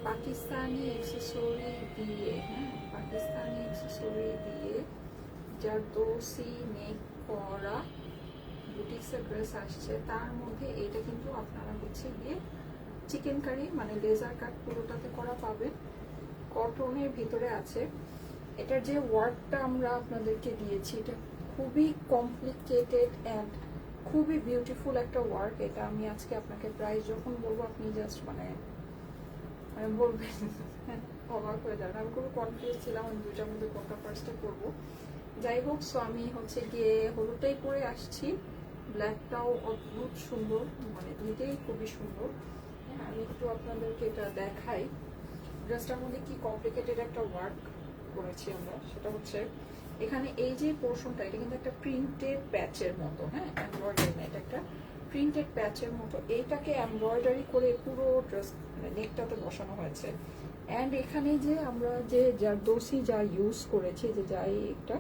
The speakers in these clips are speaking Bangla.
পাকিস্তানি অ্যাক্সেসরি দিয়ে, হ্যাঁ পাকিস্তানি অ্যাক্সেসরি দিয়ে জারদৌসি নেক করা বুটিক্সের ড্রেস আসছে। তার মধ্যে এটা কিন্তু আপনারা হচ্ছে গিয়ে চিকেন কারি মানে লেজার কাট পুরোটাতে করা পাবেন, কটনের ভিতরে আছে। এটার যে ওয়ার্কটা আমরা আপনাদেরকে দিয়েছি এটা খুবই কমপ্লিকেটেড অ্যান্ড খুবই বিউটিফুল একটা ওয়ার্ক। এটা আমি আজকে আপনাকে প্রাইস যখন বলবো আপনি জাস্ট মানে বলবেন অবাক হয়ে যাবেন। আমি খুবই কনফিউজ ছিলাম আমি দুইটার মধ্যে কোনটা ফার্স্টে করবো। যাই হোক, সো আমি হচ্ছে গিয়ে হলুদটাই পরে আসছি, ব্ল্যাকটাও অদ্ভুত সুন্দর, মানে দুইটাই খুবই সুন্দর। হ্যাঁ আমি একটু আপনাদেরকে এটা দেখাই ড্রেসটার মধ্যে কি কমপ্লিকেটেড একটা ওয়ার্ক করেছি আমরা। সেটা হচ্ছে এখানে এই যে পোর্শনটা এটা কিন্তু একটা প্রিন্টেড প্যাচের মতো, হ্যাঁ এমব্রয়ডারি না, এটা একটা প্রিন্টেড প্যাচের মতো। এইটাকে এমব্রয়ডারি করে পুরো ড্রেস নেকটাতে বসানো হয়েছে। অ্যান্ড এখানে যে আমরা যে জারদৌসি যা ইউজ করেছি, যে যাই একটা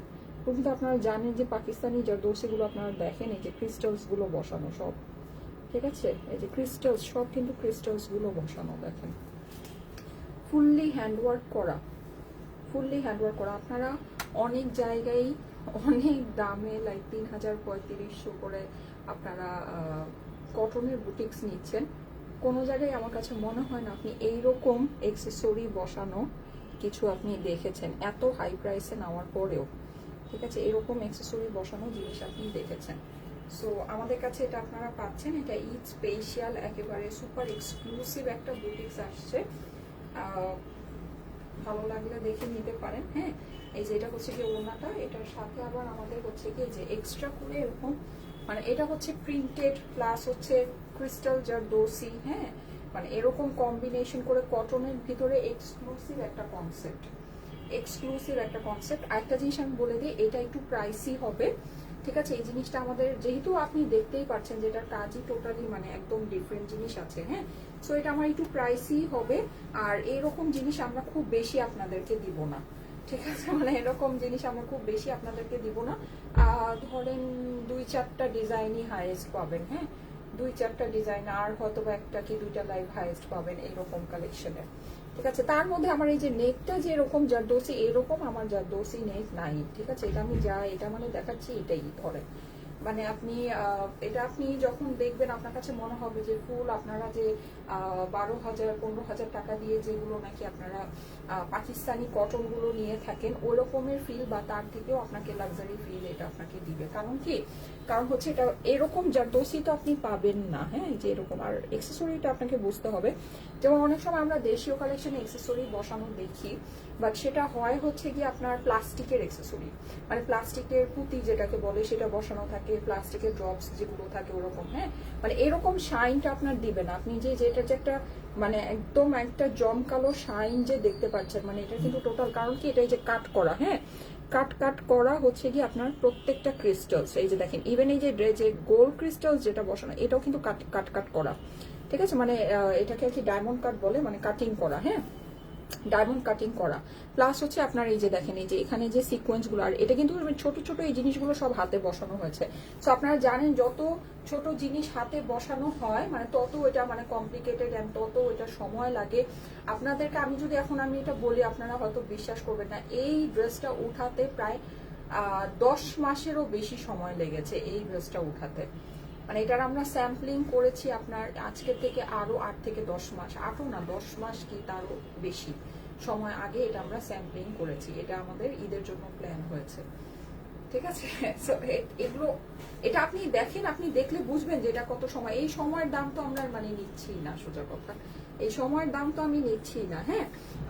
কিন্তু আপনারা জানেন যে পাকিস্তানি জারদৌসিগুলো আপনারা দেখেন এই যে ক্রিস্টালসগুলো বসানো সব, ঠিক আছে এই যে ক্রিস্টালস সব কিন্তু ক্রিস্টালসগুলো বসানো দেখেন, ফুললি হ্যান্ডওয়ার্ক করা, ফুললি হ্যান্ডওয়ার্ক করা। আপনারা অনেক জায়গায় অনেক দামে লাইক 3000-3500 করে আপনারা কটনের বুটিক্স নিচ্ছেন, কোনো জায়গায় আমার কাছে মনে হয় না আপনি এইরকম এক্সেসরি বসানো কিছু আপনি দেখেছেন এত হাই প্রাইসে নেওয়ার পরেও, ঠিক আছে এরকম এক্সেসরি বসানো জিনিস আপনি দেখেছেন। সো আমাদের কাছে এটা আপনারা পাচ্ছেন, এটা ঈদ স্পেশাল একেবারে সুপার এক্সক্লুসিভ একটা বুটিক্স আসছে, ভালো লাগলে দেখে নিতে পারেন। হ্যাঁ এই যে এটা হচ্ছে কি ওড়নাটা, এটার সাথে আবার আমাদের হচ্ছে কি যে এক্সট্রা করে এরকম মানে এটা হচ্ছে প্রিন্টেড প্লাস হচ্ছে ক্রিস্টাল জারদৌসি, হ্যাঁ মানে এরকম কম্বিনেশন করে কটনের ভিতরে এক্সক্লুসিভ একটা কনসেপ্ট, এক্সক্লুসিভ একটা কনসেপ্ট। আরেকটা জিনিস আমি বলে দিই, এটা একটু প্রাইসি হবে, ঠিক আছে এই জিনিসটা আমাদের যেহেতু আপনি দেখতেই পাচ্ছেন যে এটার কাজই টোটালি মানে একদম ডিফারেন্ট জিনিস আছে, হ্যাঁ সো এটা আমার একটু প্রাইসি হবে। আর এরকম জিনিস আমরা খুব বেশি আপনাদেরকে দিব না, ঠিক আছে মানে এরকম জিনিস আমরা খুব বেশি আপনাদেরকে দিব না। ধরেন 2-4টা ডিজাইনই হাইয়েস্ট পাবেন, হ্যাঁ 2-4টা ডিজাইন আর হয়তো বা একটা কি 2টা লাইভ হাইয়েস্ট পাবেন এইরকম কালেকশনের, ঠিক আছে। তার মধ্যে আমার এই যে নেকটা যে এরকম জারদৌসি এরকম আমার জারদৌসি নেক নাই, ঠিক আছে এটা আমি যা এটা মানে দেখাচ্ছি এটাই ধরেন মানে আপনি এটা আপনি যখন দেখবেন আপনার কাছে মনে হবে যে ফুল আপনারা যে 12,000-15,000 টাকা দিয়ে যেগুলো নাকি আপনারা পাকিস্তানি কটনগুলো নিয়ে থাকেন ওই রকমের ফিল বা তার থেকেও আপনাকে লাক্সারি ফিল এটা আপনাকে দিবে। কারণ কি, কারণ হচ্ছে এটা এরকম জারদৌসি তো আপনি পাবেন না, হ্যাঁ যে এরকম। আর এক্সেসরিটা আপনাকে বুঝতে হবে, যেমন অনেক সময় আমরা দেশীয় কালেকশনে এক্সেসরি বসানো দেখি বাট সেটা হয় হচ্ছে কি আপনার প্লাস্টিকের এক্সেসরি, মানে প্লাস্টিকের পুঁতি যেটাকে বলে সেটা বসানো থাকে, প্লাস্টিকের ড্রপস যেগুলো থাকে ওরকম, হ্যাঁ মানে এরকম শাইনটা আপনার দিবে না। আপনি যে যেটা যে একটা মানে একদম একটা জমকালো শাইন যে দেখতে পাচ্ছেন মানে এটা কিন্তু টোটাল, কারণ কি এটা এই যে কাট করা, হ্যাঁ কাট করা হচ্ছে কি আপনার প্রত্যেকটা ক্রিস্টালস এই যে দেখেন ইভেন এই যে গোল্ড ক্রিস্টালস যেটা বসানো এটাও কিন্তু কাট করা, ঠিক আছে মানে এটাকে আর কি ডায়মন্ড কাট বলে, মানে কাটিং করা, হ্যাঁ ডায়মন্ড কাটিং করা। প্লাস হচ্ছে আপনার এই যে দেখেন এই যে এখানে যে সিকোয়েন্স গুলো, আর এটা কিন্তু ছোট ছোট এই জিনিসগুলো সব হাতে বসানো হয়েছে। তো আপনারা জানেন যত ছোট জিনিস হাতে বসানো হয় মানে তত এটা মানে কমপ্লিকেটেড এন্ড তত এটা সময় লাগে আপনাদেরকে। আমি যদি এখন আমি এটা বলি আপনারা হয়তো বিশ্বাস করবেন না, এই ড্রেসটা উঠাতে প্রায় 10 মাসেরও বেশি সময় লেগেছে এই ড্রেসটা উঠাতে। মানে এটার আমরা স্যাম্পলিং করেছি আপনার আজকে থেকে আরো 8 থেকে 10 মাস, 8ও না 10 মাস কি তারও বেশি সময় আগে এটা আমরা স্যাম্পলিং করেছি। এটা আমাদের ঈদের জন্য প্ল্যান হয়েছে, ঠিক আছে। এগুলো এটা আপনি দেখেন, আপনি দেখলে বুঝবেন যে এটা কত সময়, এই সময়ের দাম তো আমরা মানে নিচ্ছি না, সোজা কথা এই সময়ের দাম তো আমি নিচ্ছি না। হ্যাঁ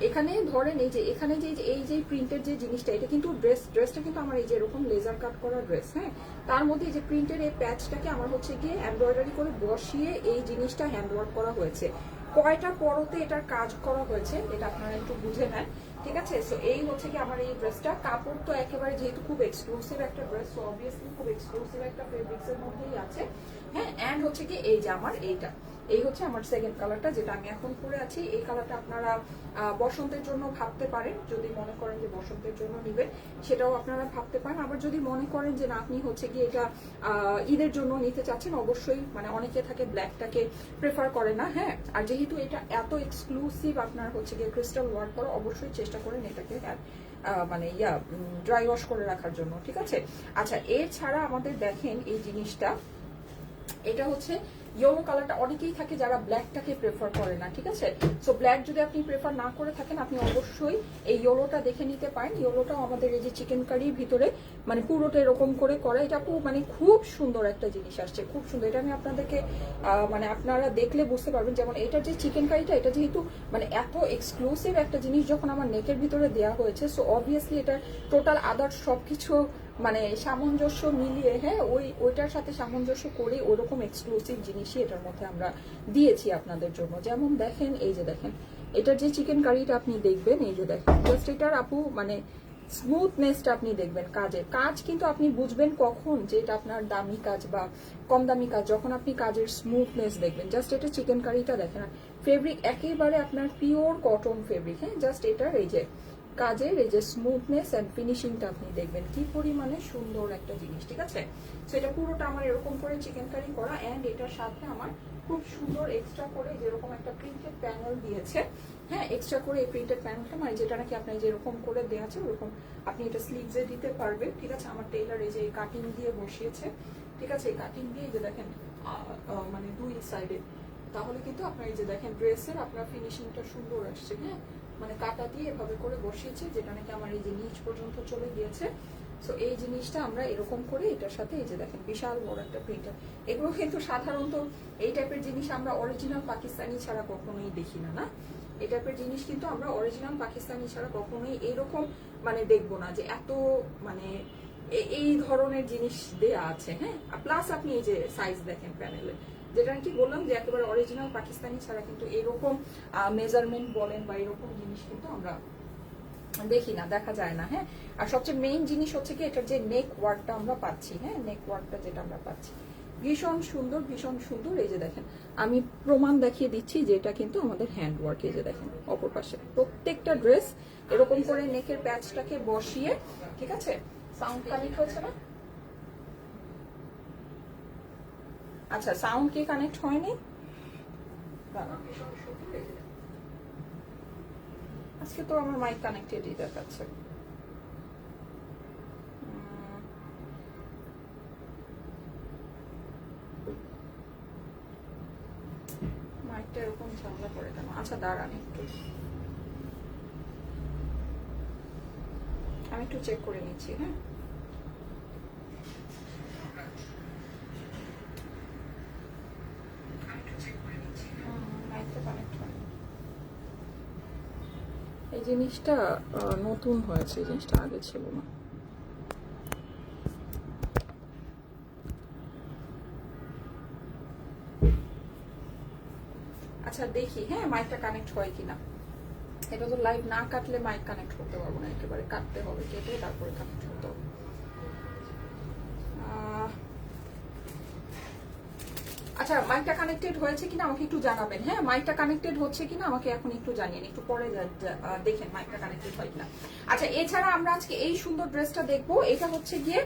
এখানে ধরেন এই যে এখানে যে এই যে প্রিন্টের যে জিনিসটা এটা কিন্তু ড্রেসটা কিন্তু আমার এই যে এরকম লেজার কাট করা ড্রেস, হ্যাঁ তার মধ্যে এই যে প্রিন্টের এই প্যাচটাকে আমার হচ্ছে গিয়ে এমব্রয়ডারি করে বসিয়ে এই জিনিসটা হ্যান্ডওয়ার্ক করা হয়েছে। কয়টা পরতে এটার কাজ করা হয়েছে এটা আপনারা একটু বুঝে নেন, ঠিক আছে। সো এই হচ্ছে কি আমার এই ড্রেসটা, কাপড় তো একেবারে যেহেতু খুব এক্সক্লুসিভ একটা ড্রেস সো অবভিয়াসলি খুব এক্সক্লুসিভ একটা ফেব্রিক্স এর মধ্যেই আছে, হ্যাঁ এন্ড হচ্ছে কি এই যে আমার এইটা এই হচ্ছে আমার সেকেন্ড কালারটা, যেটা আমি এখন পরে আছি। এই কালারটা আপনারা বসন্তের জন্য ভাবতে পারেন, যদি মনে করেন যে বসন্তের জন্য নিবেন সেটাও আপনারা ভাবতে পারেন। আবার যদি মনে করেন যে না, আপনি হচ্ছে গিয়ে এটা ঈদের জন্য নিতে চাচ্ছেন, অবশ্যই মানে অনেকে থাকে ব্ল্যাকটাকে প্রেফার করে না, হ্যাঁ। আর যেহেতু এটা এত এক্সক্লুসিভ আপনার হচ্ছে গিয়ে ক্রিস্টাল ওয়ার্ক করা, অবশ্যই চেষ্টা করেন এটাকে মানে ড্রাই ওয়াশ করে রাখার জন্য, ঠিক আছে। আচ্ছা, এছাড়া আমাদের দেখেন এই জিনিসটা, এটা হচ্ছে ইয়েলো কালারটা। অনেকেই থাকে যারা ব্ল্যাকটাকে প্রেফার করে না, ঠিক আছে। সো ব্ল্যাক যদি আপনি প্রেফার না করে থাকেন, আপনি অবশ্যই এই ইয়েলোটা দেখে নিতে পারেন। ইয়েলোটাও আমাদের এই যে চিকেন কারির ভিতরে মানে পুরোটা এরকম করে করা, এটা মানে খুব সুন্দর একটা জিনিস আসছে, খুব সুন্দর। এটা আমি আপনাদেরকে মানে আপনারা দেখলে বুঝতে পারবেন। যেমন এটা যে চিকেন কারিটা, এটা যেহেতু মানে এত এক্সক্লুসিভ একটা জিনিস যখন আমার নেকের ভিতরে দেওয়া হয়েছে, সো অবভিয়াসলি এটা টোটাল আদার্স সবকিছু মানে সামঞ্জস্য মিলিয়ে, হ্যাঁ, ওইটার সাথে সামঞ্জস্য করে ওরকম এক্সক্লুসিভ জিনিসই এটার মধ্যে আমরা দিয়েছি আপনাদের জন্য। যেমন দেখেন, এই যে দেখেন এটার যে চিকেন কারিটা আপনি দেখবেন, এই যে দেখেন জাস্ট এটার আপু মানে স্মুথনেসটা আপনি দেখবেন। কাজ কিন্তু আপনি বুঝবেন কখন যে এটা আপনার দামি কাজ বা কম দামি কাজ, যখন আপনি কাজের স্মুথনেস দেখবেন। জাস্ট এটা চিকেন কারিটা দেখেন, ফেব্রিক একেবারে আপনার পিওর কটন ফেব্রিক, হ্যাঁ। জাস্ট এটার এই যে কাজের এই যে স্মুথনেস এন্ড ফিনিশিংটা আপনি দেখবেন কি পরিমাণে সুন্দর একটা জিনিস, ঠিক আছে। সো এটা পুরোটা আমার এরকম করে চিকেন কারি করা, এন্ড এটার সাথে আমার খুব সুন্দর এক্সট্রা করে যেরকম একটা প্রিন্টেড প্যানেল দিয়েছে, হ্যাঁ। এক্সট্রা করে এই প্রিন্টেড প্যানেলটা মানে যেটা নাকি আপনার যেরকম করে দেওয়া আছে ওরকম আপনি এটা স্লিভসে দিতে পারবেন, ঠিক আছে। আমার টেইলার এই যে কাটিং দিয়ে বসিয়েছে, ঠিক আছে। এই কাটিং দিয়ে যে দেখেন মানে দুই সাইডে, তাহলে কিন্তু আপনার এই যে দেখেন ড্রেসের আপনার ফিনিশিংটা সুন্দর আসছে, হ্যাঁ। মানে কাটা দিয়ে এভাবে করে বসিয়েছে, যেটা নাকি আমার এই যে নিচ পর্যন্ত চলে গিয়েছে। সো এই জিনিসটা আমরা এরকম করে এটার সাথে এই যে দেখেন বিশাল বড় একটা প্রিন্টার। এগুলো কিন্তু সাধারণত এই টাইপের জিনিস আমরা অরিজিনাল পাকিস্তানি ছাড়া কখনোই দেখি না, না। এই টাইপের জিনিস কিন্তু আমরা অরিজিনাল পাকিস্তানি ছাড়া কখনোই এরকম মানে দেখবো না যে এত মানে এই ধরনের জিনিস দেয়া আছে, হ্যাঁ। প্লাস আপনি এই যে সাইজ দেখেন প্যানেলে, যেটা কি বললাম যে একেবারে অরিজিনাল পাকিস্তানি ছাড়া কিন্তু এরকম মেজারমেন্ট বলেন বা এরকম জিনিস কিন্তু আমরা দেখি না, দেখা যায় না, হ্যাঁ। আর সবচেয়ে মেইন জিনিস হচ্ছে কি এটার যে নেক ওয়ার্কটা আমরা পাচ্ছি, হ্যাঁ। নেক ওয়ার্কটা যেটা আমরা পাচ্ছি ভীষণ সুন্দর, ভীষণ সুন্দর। এই যে দেখেন আমি প্রমাণ দেখিয়ে দিচ্ছি যে এটা কিন্তু আমাদের হ্যান্ড ওয়ার্ক। এই যে দেখেন অপর পাশে প্রত্যেকটা ড্রেস এরকম করে নেকের প্যাচটাকে বসিয়ে, ঠিক আছে। সাউন্ড কানেক্ট হয়েছে না? আচ্ছা, সাউন্ড কি কানেক্ট হয়নি? আজকে তো আমার মাইক কানেক্টেডই দেখাচ্ছে। মাইকটা এরকম ঝামেলা করে কেন? আচ্ছা দাঁড়ান একটু, আমি একটু চেক করে নিচ্ছি, হ্যাঁ। এই জিনিসটা নতুন হয়েছে, এই জিনিসটা আগে ছিল না। আচ্ছা দেখি, হ্যাঁ, মাইকটা কানেক্ট হয় কিনা। এটা তো লাইভ না কাটলে মাইক কানেক্ট করতে পারবো না, একেবারে কাটতে হবে, কেটে তারপরে কানেক্ট করতে হবে। আচ্ছা, মাইকটা কানেক্টেড হয়েছে কিনা আমাকে একটু জানাবেন, হ্যাঁ। মাইকটা কানেক্টেড হচ্ছে কিনা আমাকে এখন একটু জানিয়ে, একটু পরে দেখেন মাইকটা কানেক্টেড হয় কিনা। আচ্ছা, এছাড়া আমরা আজকে এই সুন্দর ড্রেসটা দেখবো। এটা হচ্ছে গিয়ে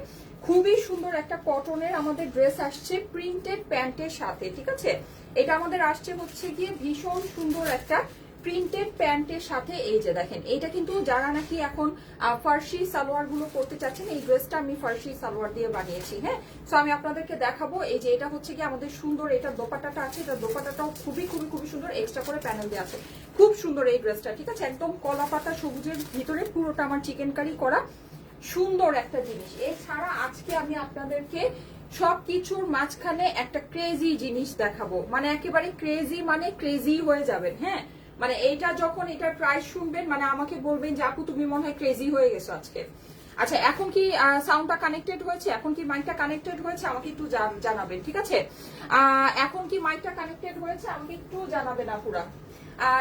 খুবই সুন্দর একটা কটনের আমাদের ড্রেস আসছে প্রিন্টেড প্যান্টের সাথে, ঠিক আছে। এটা আমাদের আসছে হচ্ছে গিয়ে ভীষণ সুন্দর একটা প্রিন্টেড প্যান্টের সাথে। এই যে দেখেন, এইটা কিন্তু যারা নাকি এখন ফার্সি সালোয়ার গুলো করতে চাচ্ছেন, এই ড্রেসটা আমি ফার্সি সালোয়ার দিয়ে বানিয়েছি, হ্যাঁ। সো আমি আপনাদেরকে দেখাবো। এই যে এটা হচ্ছে কি আমাদের সুন্দর এটা দোপাট্টাটা আছে, এটা দোপাট্টাটাও খুবই খুবই খুবই সুন্দর, এক্সট্রা করে প্যানেল দেওয়া আছে, খুব সুন্দর এই ড্রেসটা, ঠিক আছে। একদম কলা পাতা সবুজের ভিতরে পুরোটা আমার চিকেন কারি করা, সুন্দর একটা জিনিস। এছাড়া আজকে আমি আপনাদেরকে সবকিছুর মাঝখানে একটা ক্রেজি জিনিস দেখাবো, মানে একেবারে ক্রেজি, মানে ক্রেজি হয়ে যাবেন, হ্যাঁ। মানে এইটা যখন এটার প্রাইস শুনবেন মানে আমাকে বলবেন যে আপু তুমি মনে হয় ক্রেজি হয়ে গেছো আজকে। আচ্ছা, এখন কি সাউন্ডটা কানেক্টেড হয়েছে? এখন কি মাইকটা কানেক্টেড হয়েছে? আমাকে একটু জানাবেন, ঠিক আছে। এখন কি মাইকটা কানেক্টেড হয়েছে? আমাকে একটু জানাবেন আপুরা।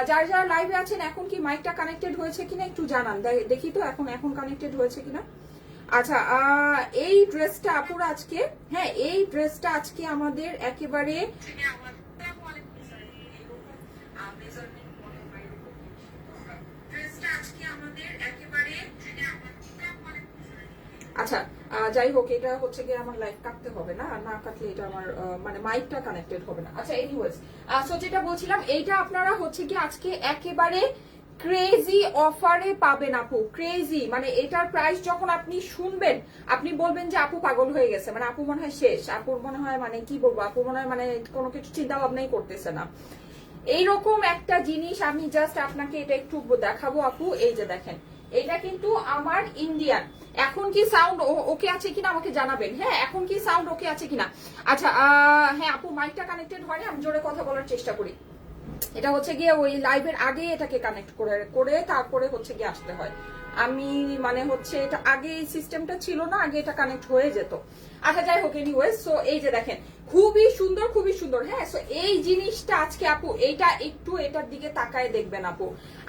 যারা যারা লাইভে আছেন, এখন কি মাইকটা কানেক্টেড হয়েছে কিনা একটু জানান, দেখি তো এখন কানেক্টেড হয়েছে কিনা। আচ্ছা, এই ড্রেসটা আপুরা আজকে, হ্যাঁ, এই ড্রেসটা আজকে আমাদের একেবারে আচ্ছা যাই হোক, এটা হচ্ছে গিয়ে আমার লাইভ কাটতে হবে না, আর না কাটলে এটা আমার মানে মাইকটা কানেক্টেড হবে না। আচ্ছা এনিওয়েজ, সো যেটা বলছিলাম, এইটা আপনারা হচ্ছে কি আজকে একেবারে ক্রেজি অফারে পাবেন আপু, ক্রেজি। মানে এটার প্রাইস যখন আপনি শুনবেন আপনি বলবেন যে আপু পাগল হয়ে গেছে, মানে আপু মনে হয় শেষ, আপুর মনে হয় মানে কি বলবো, আপু মনে হয় মানে কোনো কিছু চিন্তা ভাবনাই করতেছে না। এইরকম একটা জিনিস আমি জাস্ট আপনাকে এটা একটু দেখাবো আপু। এই যে দেখেন, এটা কিন্তু আমার ইন্ডিয়ান। এখন কি সাউন্ড ওকে আছে কিনা আমাকে জানাবেন। হ্যাঁ, এখন কি সাউন্ড ওকে আছে কিনা। আচ্ছা হ্যাঁ আপু, মাইকটা কানেক্টেড হয়নি, আমি জোরে কথা বলার চেষ্টা করি। এটা হচ্ছে গিয়ে ওই লাইভের আগে এটাকে কানেক্ট করে তারপরে হচ্ছে গিয়ে আসতে হয়। আমি মানে হচ্ছে এটা আগে এই সিস্টেমটা ছিল না, আগে এটা কানেক্ট হয়ে যেত। আচ্ছা যাই হোক, এনিওয়েজ, সো এই যে দেখেন খুবই সুন্দর, খুবই সুন্দর। হ্যাঁ, সো এই জিনিসটা আজকে আপু, এইটা একটু এটার দিকে তাকায় দেখবেন আপু।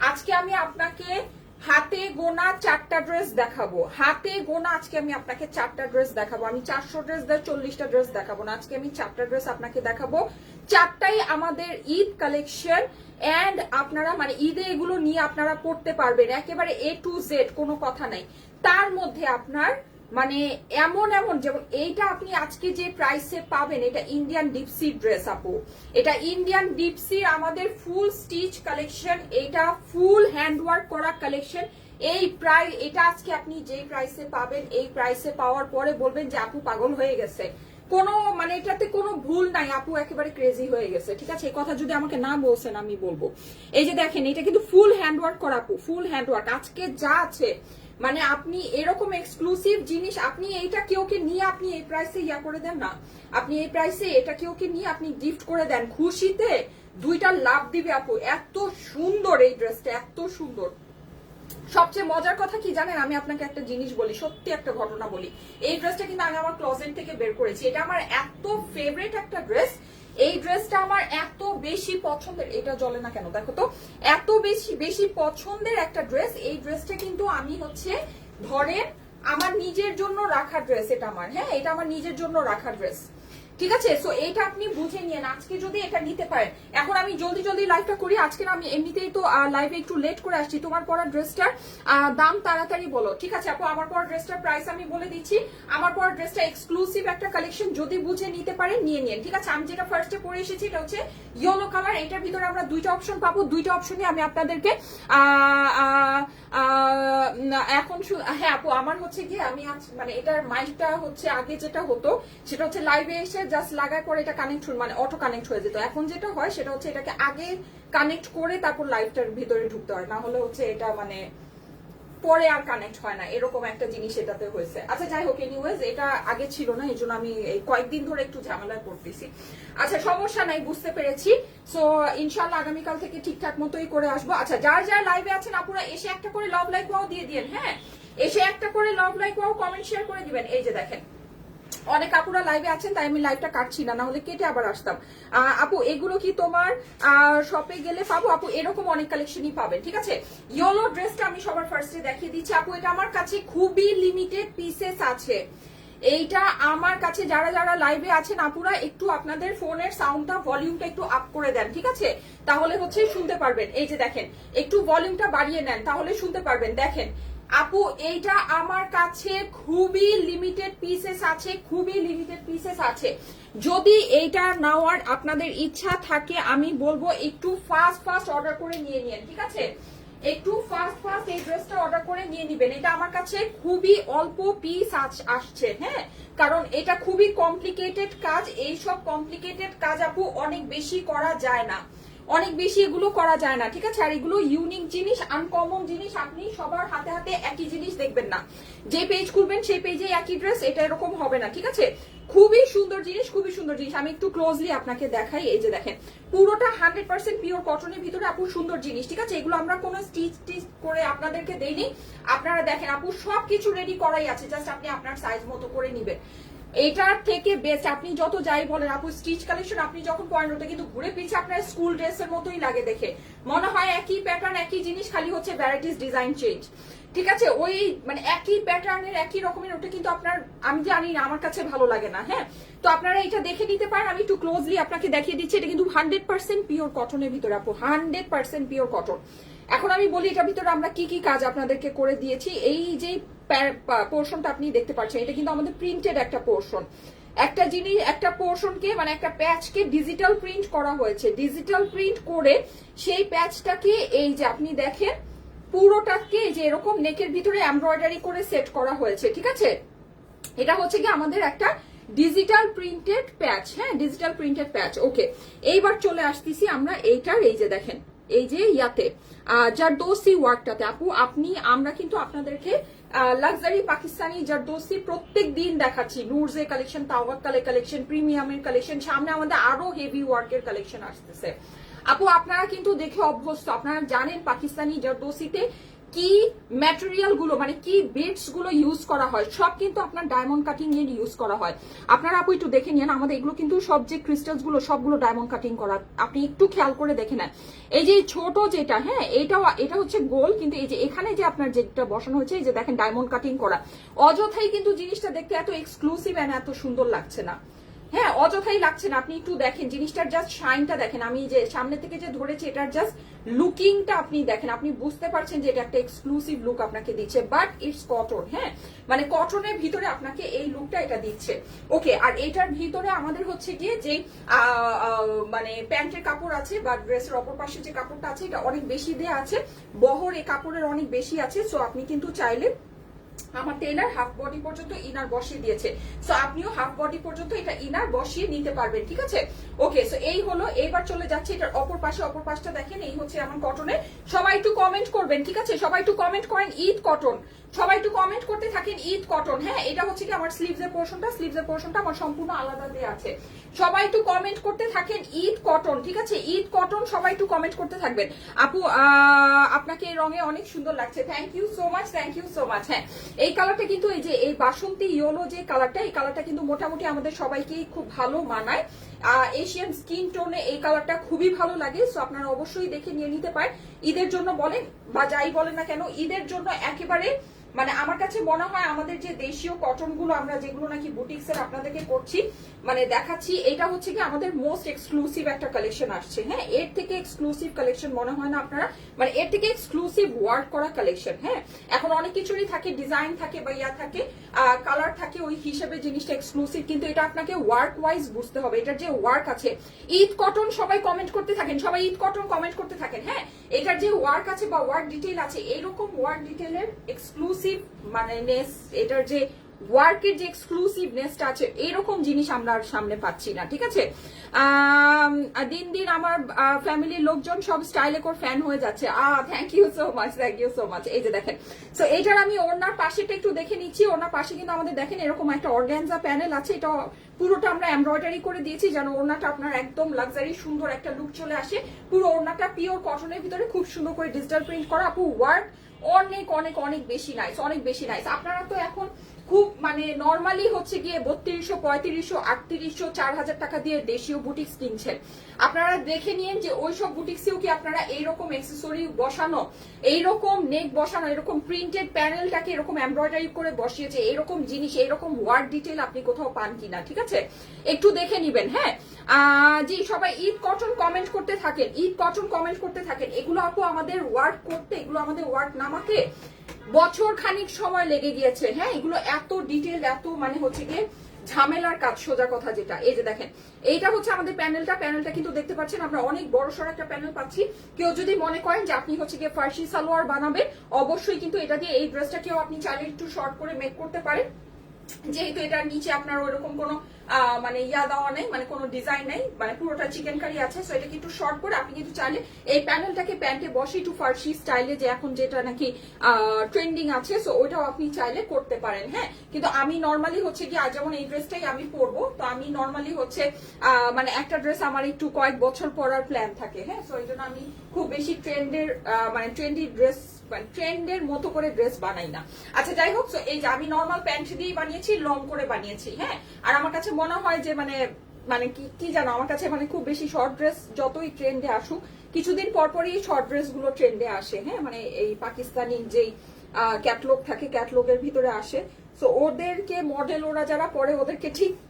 আজকে আমি আপনাকে হাতে গোনা 4টা ড্রেস দেখাবো, হাতে গোনা আজকে আমি আপনাকে 4টা ড্রেস দেখাবো। আমি 400 ড্রেস 40টা ড্রেস দেখাবো না, আজকে আমি 4টা ড্রেস আপনাকে দেখাবো। 4টাই আমাদের ঈদ কালেকশন, এন্ড আপনারা মানে ঈদে এগুলো নিয়ে আপনারা পড়তে পারবেন একেবারে A to Z, কোনো কথা নাই। তার মধ্যে আপনার মানে এমন এমন, যেমন এইটা আপনি আজকে যে প্রাইসে পাবেন, এটা ইন্ডিয়ান ডিপসি ড্রেস আপু, এটা ইন্ডিয়ান ডিপসি আমাদের ফুল স্টিচ কালেকশন, এটা ফুল হ্যান্ডওয়ার্ক করা কালেকশন। এই প্রাইস, এটা আজকে আপনি যে প্রাইসে পাবেন, এই প্রাইসে পাওয়ার পরে বলবেন যে আপু পাগল হয়ে গেছে, কোনো মানে এটাতে কোনো ভুল নাই, আপু একেবারে ক্রেজি হয়ে গেছে। ঠিক আছে, এই কথা যদি আমাকে না বলছেন আমি বলবো। এই যে দেখেন, এটা কিন্তু ফুল হ্যান্ডওয়ার্ক করা আপু, ফুল হ্যান্ডওয়ার্ক। আজকে যা আছে মানে আপনি এরকম এক্সক্লুসিভ জিনিস, আপনি এইটা কেউকে নিয়ে আপনি এই প্রাইসে ইয়া করে দেন না, আপনি এই প্রাইসে এটা কেউকে নিয়ে আপনি গিফট করে দেন, খুশিতে 2টা লাভ দিবে আপু। এত সুন্দর এই ড্রেসটা, এত সুন্দর। সবচেয়ে মজার কথা কি জানেন, আমি আপনাকে একটা জিনিস বলি, সত্যি একটা ঘটনা বলি। এই ড্রেসটা কিন্তু আমি আমার ক্লোজেট থেকে বের করেছি, এটা আমার এত ফেভারিট একটা ড্রেস। এই ড্রেসটা আমার এত বেশি পছন্দের, এটা জ্বলে না কেন দেখো তো, এত বেশি বেশি পছন্দের একটা ড্রেস। এই ড্রেসটা কিন্তু আমি হচ্ছে ধরেন আমার নিজের জন্য রাখা ড্রেস, এটা আমার, হ্যাঁ এটা আমার নিজের জন্য রাখা ড্রেস। ঠিক আছে, সো এইটা আপনি বুঝে নিয়েন আজকে যদি এটা নিতে পারেন। এখন আমি জলদি জলদি লাইভটা করি, আজকে আমি এমনিতেই তো লাইভে একটু লেট করে আসছি। তোমার পরা ড্রেসটার দাম তাড়াতাড়ি বলো। ঠিক আছে আপু, আমার পরা ড্রেসটার প্রাইস আমি বলে দিচ্ছি। আমার পরা ড্রেসটা এক্সক্লুসিভ একটা কালেকশন, যদি বুঝে নিতে পারেন নিয়ে নিন। ঠিক আছে, আমি যেটা ফার্স্টে পরে এসেছি এটা হচ্ছে ইয়েলো কালার। এটার ভিতরে আমরা 2টা অপশন পাবো, 2টা অপশনে আমি আপনাদেরকে এখন হ্যাঁ আপু, আমার হচ্ছে গিয়ে আমি মানে এটার মাইকটা হচ্ছে আগে যেটা হতো সেটা হচ্ছে লাইভে এসে জাস্ট লাগার পরে এটা কানেক্ট মানে অটো কানেক্ট হয়ে যেত। এখন যেটা হয় সেটা হচ্ছে এটাকে আগে কানেক্ট করে তারপর লাইভটার ভিতরে ঢুকতে হয়, না হলে হচ্ছে এটা মানে পরে আর কানেক্ট হয় না, এরকম একটা জিনিস এটাতে হয়েছে। আচ্ছা যাই হোক, এনিওয়েজ এটা আগে ছিল না, এই জন্য আমি এই কয়েকদিন ধরে একটু ঝামেলায় পড়তেছি। আচ্ছা সমস্যা নাই, বুঝতে পেরেছি। সো ইনশাল্লাহ আগামীকাল থেকে ঠিকঠাক মতোই করে আসবো। আচ্ছা যার যার লাইভে আছেন আপুরা এসে একটা করে লাভ লাইক ওয়াও দিয়ে দিন। হ্যাঁ, এসে একটা করে love like wow comment share করে দিবেন। এই যে দেখেন অনেক আপুরা লাইভে আছেন, তাই আমি লাইভটা কাটছি না, হলে কেটে আবার আসতাম। আপু এগুলো কি তোমার শপে গেলে পাবো? আপু এরকম অনেক কালেকশনই পাবেন। ঠিক আছে, ইয়েলো ড্রেসটা আমি সবার ফার্স্টে দেখিয়ে দিচ্ছি আপু। এটা আমার কাছে খুবই লিমিটেড পিসেস আছে। এইটা আমার কাছে যারা যারা লাইভে আছেন আপুরা একটু আপনাদের ফোনের সাউন্ডটা ভলিউমটা একটু আপ করে দেন। ঠিক আছে, তাহলে হচ্ছে শুনতে পারবেন। এই যে দেখেন, একটু ভলিউমটা বাড়িয়ে নেন তাহলে শুনতে পারবেন। দেখেন আপু এইটা আমার কাছে খুবই লিমিটেড পিসেস আছে, খুবই লিমিটেড পিসেস আছে। যদি এইটা নেওয়ার আপনাদের ইচ্ছা থাকে আমি বলবো একটু ফাস্ট ফাস্ট অর্ডার করে নিয়ে নিন। ঠিক আছে, একটু ফাস্ট ফাস্ট এই ড্রেসটা অর্ডার করে নিয়ে নিবেন। এটা আমার কাছে খুবই অল্প পিস আসছে। হ্যাঁ, কারণ এটা খুবই কমপ্লিকেটেড কাজ, এইসব কমপ্লিকেটেড কাজ আপু অনেক বেশি করা যায় না, অনেক বেশি এগুলো করা যায় না। ঠিক আছে, আর এগুলো ইউনিক জিনিস, আনকমন জিনিস, আপনি সবার হাতে হাতে একই জিনিস দেখবেন না। যে পেজ খুলবেন সেই পেজে একই ড্রেস, এটা এরকম হবে না। ঠিক আছে, খুবই সুন্দর জিনিস, খুবই সুন্দর জিনিস। আমি একটু ক্লোজলি আপনাকে দেখাই। এই যে দেখেন, পুরোটা 100% পিওর কটনের ভিতরে আপু সুন্দর জিনিস। ঠিক আছে, এগুলো আমরা কোনো স্টিচ করে আপনাদেরকে দেইনি। আপনারা দেখেন আপু সবকিছু রেডি করাই আছে, জাস্ট আপনি আপনার সাইজ মতো করে নিবেন। এটার থেকে বেস্ট আপনি যত যাই বলেন আপু, স্টিচ কালেকশন আপনি যখন পয়েন্ট ওটা কিন্তু ঘুরে পিছিয়ে আপনার স্কুল ড্রেসের মতোই লাগে দেখে, মনে হয় একই প্যাটার্ন একই জিনিস, খালি হচ্ছে ভ্যারাইটিস ডিজাইন চেঞ্জ। ঠিক আছে, ওই মানে একই প্যাটার্নের একই রকমের, ওটা কিন্তু আপনার আমি জানি না, আমার কাছে ভালো লাগে না। হ্যাঁ, তো আপনারা এটা দেখে নিতে পারেন। আমি একটু ক্লোজলি আপনাকে দেখিয়ে দিচ্ছি। এটা কিন্তু 100% পিওর কটনের ভিতরে আপু, 100% পিওর কটন। এখন আমি বলি এটার ভিতরে আমরা কি কি কাজ আপনাদেরকে করে দিয়েছি। এই যে পোর্শনটা আপনি দেখতে পাচ্ছেন, এটা কিন্তু আমাদের প্রিন্টেড একটা পোর্শন। একটা জিনিস, একটা পোর্শনকে মানে একটা প্যাচকে ডিজিটাল প্রিন্ট করা হয়েছে, ডিজিটাল প্রিন্ট করে সেই প্যাচটাকে এই যে আপনি দেখেন পুরোটাকে যে এরকম নেকের ভিতরে এমব্রয়ডারি করে সেট করা হয়েছে, ঠিক আছে। এটা হচ্ছে কি আমাদের একটা ডিজিটাল প্রিন্টেড প্যাচ, হ্যাঁ, ডিজিটাল প্রিন্টেড প্যাচ। ওকে, এইবার চলে আসতেছি আমরা এইটার, এই যে দেখেন এই যে ইয়াতে জারদোসি ওয়ার্কটাতে আপু আমরা কিন্তু আপনাদেরকে লাক্সারি পাকিস্তানি জারদোসি প্রত্যেক দিন দেখাচ্ছি। নুরজে কালেকশন, তাওয়াক্কালে কালেকশন, প্রিমিয়ামের কালেকশন, সামনে আমাদের আরো হেভি ওয়ার্কের কালেকশন আসতেছে। আপু আপনারা কিন্তু দেখে অভ্যস্ত, আপনারা জানেন পাকিস্তানি জারদোসিতে কি ম্যাটেরিয়াল গুলো মানে কি বিটস গুলো ইউজ করা হয়, সব কিন্তু আপনার ডায়মন্ড কাটিং এর ইউজ করা হয়। আপনারা আপু একটু দেখে নিন, আমাদের এগুলো কিন্তু সব যে ক্রিস্টালস গুলো সবগুলো ডায়মন্ড কাটিং করা, আপনি একটু খেয়াল করে দেখে নেন। এই যে ছোট যেটা, হ্যাঁ, এটা হচ্ছে গোল, কিন্তু এই যে এখানে যে আপনার যেটা বসানো হয়েছে এই যে দেখেন ডায়মন্ড কাটিং করা, অযথাই কিন্তু জিনিসটা দেখতে এত এক্সক্লুসিভ এন্ড এত সুন্দর লাগছে না, হ্যাঁ, অযথাই লাগছে না। আপনি একটু দেখেন জিনিসটার জাস্ট শাইনটা দেখেন, আমি যে সামনে থেকে যে ধরেছি এটার জাস্ট লুকিংটা আপনি দেখেন, আপনি বুঝতে পারছেন যে এটা একটা এক্সক্লুসিভ লুক আপনাকে দিচ্ছে, বাট ইটস কটন, হ্যাঁ, মানে কটনের ভিতরে আপনাকে এই লুকটা এটা দিচ্ছে। ওকে, আর এটার ভিতরে আমাদের হচ্ছে গিয়ে যে মানে প্যান্টের কাপড় আছে বা ড্রেসের অপর পাশে যে কাপড়টা আছে এটা অনেক বেশি দেয়া আছে, বহর এই কাপড়ের অনেক বেশি আছে। সো আপনি কিন্তু চাইলে, আমার টেলার হাফ বডি পর্যন্ত ইনার বসিয়ে দিয়েছে, সো আপনিও হাফ বডি পর্যন্ত এটা ইনার বসিয়ে নিতে পারবেন, ঠিক আছে। ওকে, সো এই হলো, এইবার চলে যাচ্ছে এটার অপর পাশে, অপর পাশটা দেখেন, এই হচ্ছে আমার কটনের। সবাই একটু কমেন্ট করবেন, ঠিক আছে, সবাই একটু কমেন্ট করেন ঈদ কটন, সবাই একটু কমেন্ট করতে থাকেন ঈদ কটন। হ্যাঁ, এটা হচ্ছে কি আমার স্লিভসের পোর্শনটা আমার সম্পূর্ণ আলাদা দেয়া আছে। সবাই একটু কমেন্ট করতে থাকেন ঈদ কটন, ঠিক আছে, ঈদ কটন, সবাই একটু কমেন্ট করতে থাকবেন। আপু আপনাকে এই রঙে অনেক সুন্দর লাগছে, thank you so much, thank you so much. হ্যাঁ, এই কালারটা কিন্তু এই যে এই বাসন্তী ইয়েলো যে কালারটা, এই কালারটা কিন্তু মোটামুটি আমাদের সবাইকেই খুব ভালো মানায়। এশিয়ান স্কিন টোনে এই কালারটা খুবই ভালো লাগে, সো আপনারা অবশ্যই দেখে নিয়ে নিতে পারেন। ঈদের জন্য বলেন বা যাই বলেন না কেন, ঈদের জন্য একেবারে মানে আমার কাছে মনে হয় আমাদের যে দেশীয় কটন গুলো আমরা যেগুলো নাকি বুটিক্স এর আপনাদেরকে করছি মানে দেখাচ্ছি, এটা হচ্ছে কি আমাদের মোস্ট এক্সক্লুসিভ একটা কালেকশন আসছে। হ্যাঁ, এর থেকে এক্সক্লুসিভ কালেকশন মনে হয় না আপনারা, মানে এর থেকে এক্সক্লুসিভ ওয়ার্ক করা কালেকশন। হ্যাঁ, এখন অনেক কিছুরই থাকে, ডিজাইন থাকে বা ইয়া থাকে, কালার থাকে, ওই হিসেবে জিনিসটা এক্সক্লুসিভ, কিন্তু এটা আপনাকে ওয়ার্ক ওয়াইজ বুঝতে হবে, এটার যে ওয়ার্ক আছে। ঈদ কটন সবাই কমেন্ট করতে থাকেন, সবাই ঈদ কটন কমেন্ট করতে থাকেন। হ্যাঁ, এটার যে ওয়ার্ক আছে বা ওয়ার্ক ডিটেইল আছে, এইরকম ওয়ার্ক ডিটেইলের এক্সক্লুসিভ মানে নেস, এটার যে ওয়ার্কের যে এক্সক্লুসিভনেসটা আছে এরকম জিনিস আমরা আর সামনে পাচ্ছি না, ঠিক আছে। দিন দিন আমার ফ্যামিলির লোকজন সব স্টাইলে করে ফ্যান হয়ে যাচ্ছে। Thank you so much, thank you so much. এই যে দেখেন, সো এইটার আমি ওড়নার পাশেটা একটু দেখে নিচ্ছি। ওড়নার পাশে কিন্তু আমাদের দেখেন এরকম একটা অর্গানজা প্যানেল আছে, এটা পুরোটা আমরা এমব্রয়ডারি করে দিয়েছি যেন ওড়নাটা আপনার একদম লাক্সারি সুন্দর একটা লুক চলে আসে। পুরো ওড়নাটা পিওর কটনের ভিতরে খুব সুন্দর করে ডিজিটাল প্রিন্ট করা। আপু ওয়ার্ক অনেক অনেক অনেক বেশি নাইস, অনেক বেশি নাইস। আপনারা তো এখন খুব মানে নর্মালি হচ্ছে গিয়ে 3200, 3500, 3800, 4000 টাকা দিয়ে দেশীয় বুটিক্স কিনছেন। আপনারা দেখে নিন যে ওইসব বুটিক্সেও কি আপনারা এইরকম অ্যাক্সেসরি বসানো, এইরকম নেক বসানো, এরকম প্রিন্টেড প্যানেলটাকে এরকম এমব্রয়ডারি করে বসিয়েছে, এরকম জিনিস, এইরকম ওয়ার্ক ডিটেল আপনি কোথাও পান কিনা, ঠিক আছে, একটু দেখে নিবেন। হ্যাঁ, জি, সবাই ঈদ কটন কমেন্ট করতে থাকেন, ঈদ কটন কমেন্ট করতে থাকেন। এগুলো আপু আমাদের ওয়ার্ক করতে, এগুলো আমাদের ওয়ার্ক নামাতে বছর খানিক সময় লেগে গিয়েছে। হ্যাঁ, এগুলো এত ডিটেল, এত মানে হচ্ছে গিয়ে ঝামেলার কাজ, সোজা কথা যেটা। এই যে দেখেন, এইটা হচ্ছে আমাদের প্যানেলটা কিন্তু দেখতে পাচ্ছেন আমরা অনেক বড় সড় একটা প্যানেল পাচ্ছি। কেউ যদি মনে করেন যে আপনি হচ্ছে গিয়ে ফার্সি সালোয়ার বানাবেন, অবশ্যই কিন্তু এটা দিয়ে এই ড্রেসটাকেও আপনি চাইলে একটু শর্ট করে মেক করতে পারেন, যেহেতু এটার নিচে আপনার ওইরকম কোনো মানে ইয়া দেওয়া নেই, মানে কোনো ডিজাইন নেই, মানে পুরোটা চিকেন কারি আছে। সো এটা কিন্তু শর্ট করে আপনি কিন্তু চাইলে এই প্যানেলটাকে প্যান্টে বসে একটু ফার্সি স্টাইলে, যে এখন যেটা নাকি ট্রেন্ডিং আছে, সো ওইটাও আপনি চাইলে করতে পারেন। হ্যাঁ, কিন্তু আমি নর্মালি হচ্ছে কি আজ যেমন এই ড্রেসটাই আমি পরবো, তো আমি নর্মালি হচ্ছে মানে একটা ড্রেস আমার একটু কয়েক বছর পরার প্ল্যান থাকে। হ্যাঁ, সো এই জন্য আমি খুব বেশি ট্রেন্ডের মানে ট্রেন্ডি ড্রেস, ট্রেন্ডের মতো করে ড্রেস বানাই না। আচ্ছা, যাই হোক, সো এই যে আমি নর্মাল প্যান্ট দিয়েই বানিয়েছি, লং করে বানিয়েছি। হ্যাঁ, আর আমার কাছে মনে হয় যে মানে মানে কি জানো, আমার কাছে মানে খুব বেশি শর্ট ড্রেস যতই ট্রেন্ডে আসুক, কিছুদিন পরপরই শর্ট ড্রেস গুলো ট্রেন্ডে আসে। হ্যাঁ, মানে এই পাকিস্তানি যেই ক্যাটলগ থাকে, ক্যাটলগের ভিতরে আসে। সো ওদেরকে মডেল ওরা যারা পরে ওদেরকে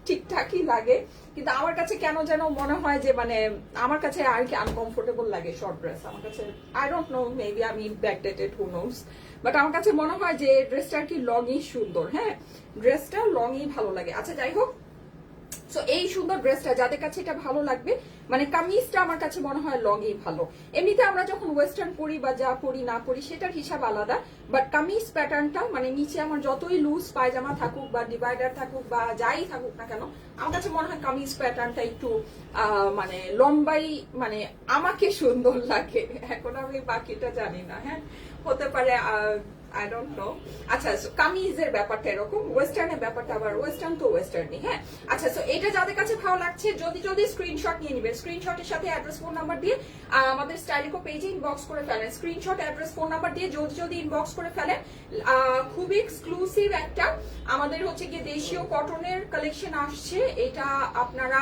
ঠিকঠাকই লাগে, কিন্তু আমার কাছে কেন যেন মনে হয় যে মানে আমার কাছে আর কি আনকমফোর্টেবল লাগে শর্ট ড্রেস। আমার কাছে আই ডোন্ট নো, মেবি আমি ব্যাকডেটেড, হু নোস, বাট আমার কাছে মনে হয় যে ড্রেসটা আর কি লংই সুন্দর। হ্যাঁ, ড্রেসটা লংই ভালো লাগে। আচ্ছা যাই হোক, সো এই সুন্দর ড্রেসটা যাদের কাছে এটা ভালো লাগবে, মানে কামিজটা আমার কাছে মনে হয় লংই ভালো। এমনিতে আমরা যখন ওয়েস্টার্ন পরি বা যা পরি না পরি সেটার হিসাব আলাদা, বাট কামিজ প্যাটার্নটা মানে নিচে আমার যতই লুজ পায়জামা থাকুক বা ডিভাইডার থাকুক বা যাই থাকুক না কেন, আমার কাছে মনে হয় কামিজ প্যাটার্নটা একটু মানে লম্বাই মানে আমাকে সুন্দর লাগে। এখন আমি বাকিটা জানি না, হ্যাঁ হতে পারে আই ডোন্ট নো। আচ্ছা কামিজের ব্যাপারটা এরকম, ওয়েস্টার্নের ব্যাপারটা আবার ওয়েস্টার্ন তো ওয়েস্টার্নই। হ্যাঁ আচ্ছা, সো এটা যাদের কাছে ভালো লাগছে যদি স্ক্রিনশট নিয়ে নিবেন, স্ক্রিনশটের সাথে অ্যাড্রেস ফোন নাম্বার দিয়ে আমাদের স্টাইলিকো পেজে ইনবক্স করে ফেলেন। স্ক্রিনশট অ্যাড্রেস ফোন নাম্বার দিয়ে যদি ইনবক্স করে ফেলেন, খুবই এক্সক্লুসিভ একটা আমাদের হচ্ছে গিয়ে দেশীয় কটনের কালেকশন আসছে। এটা আপনারা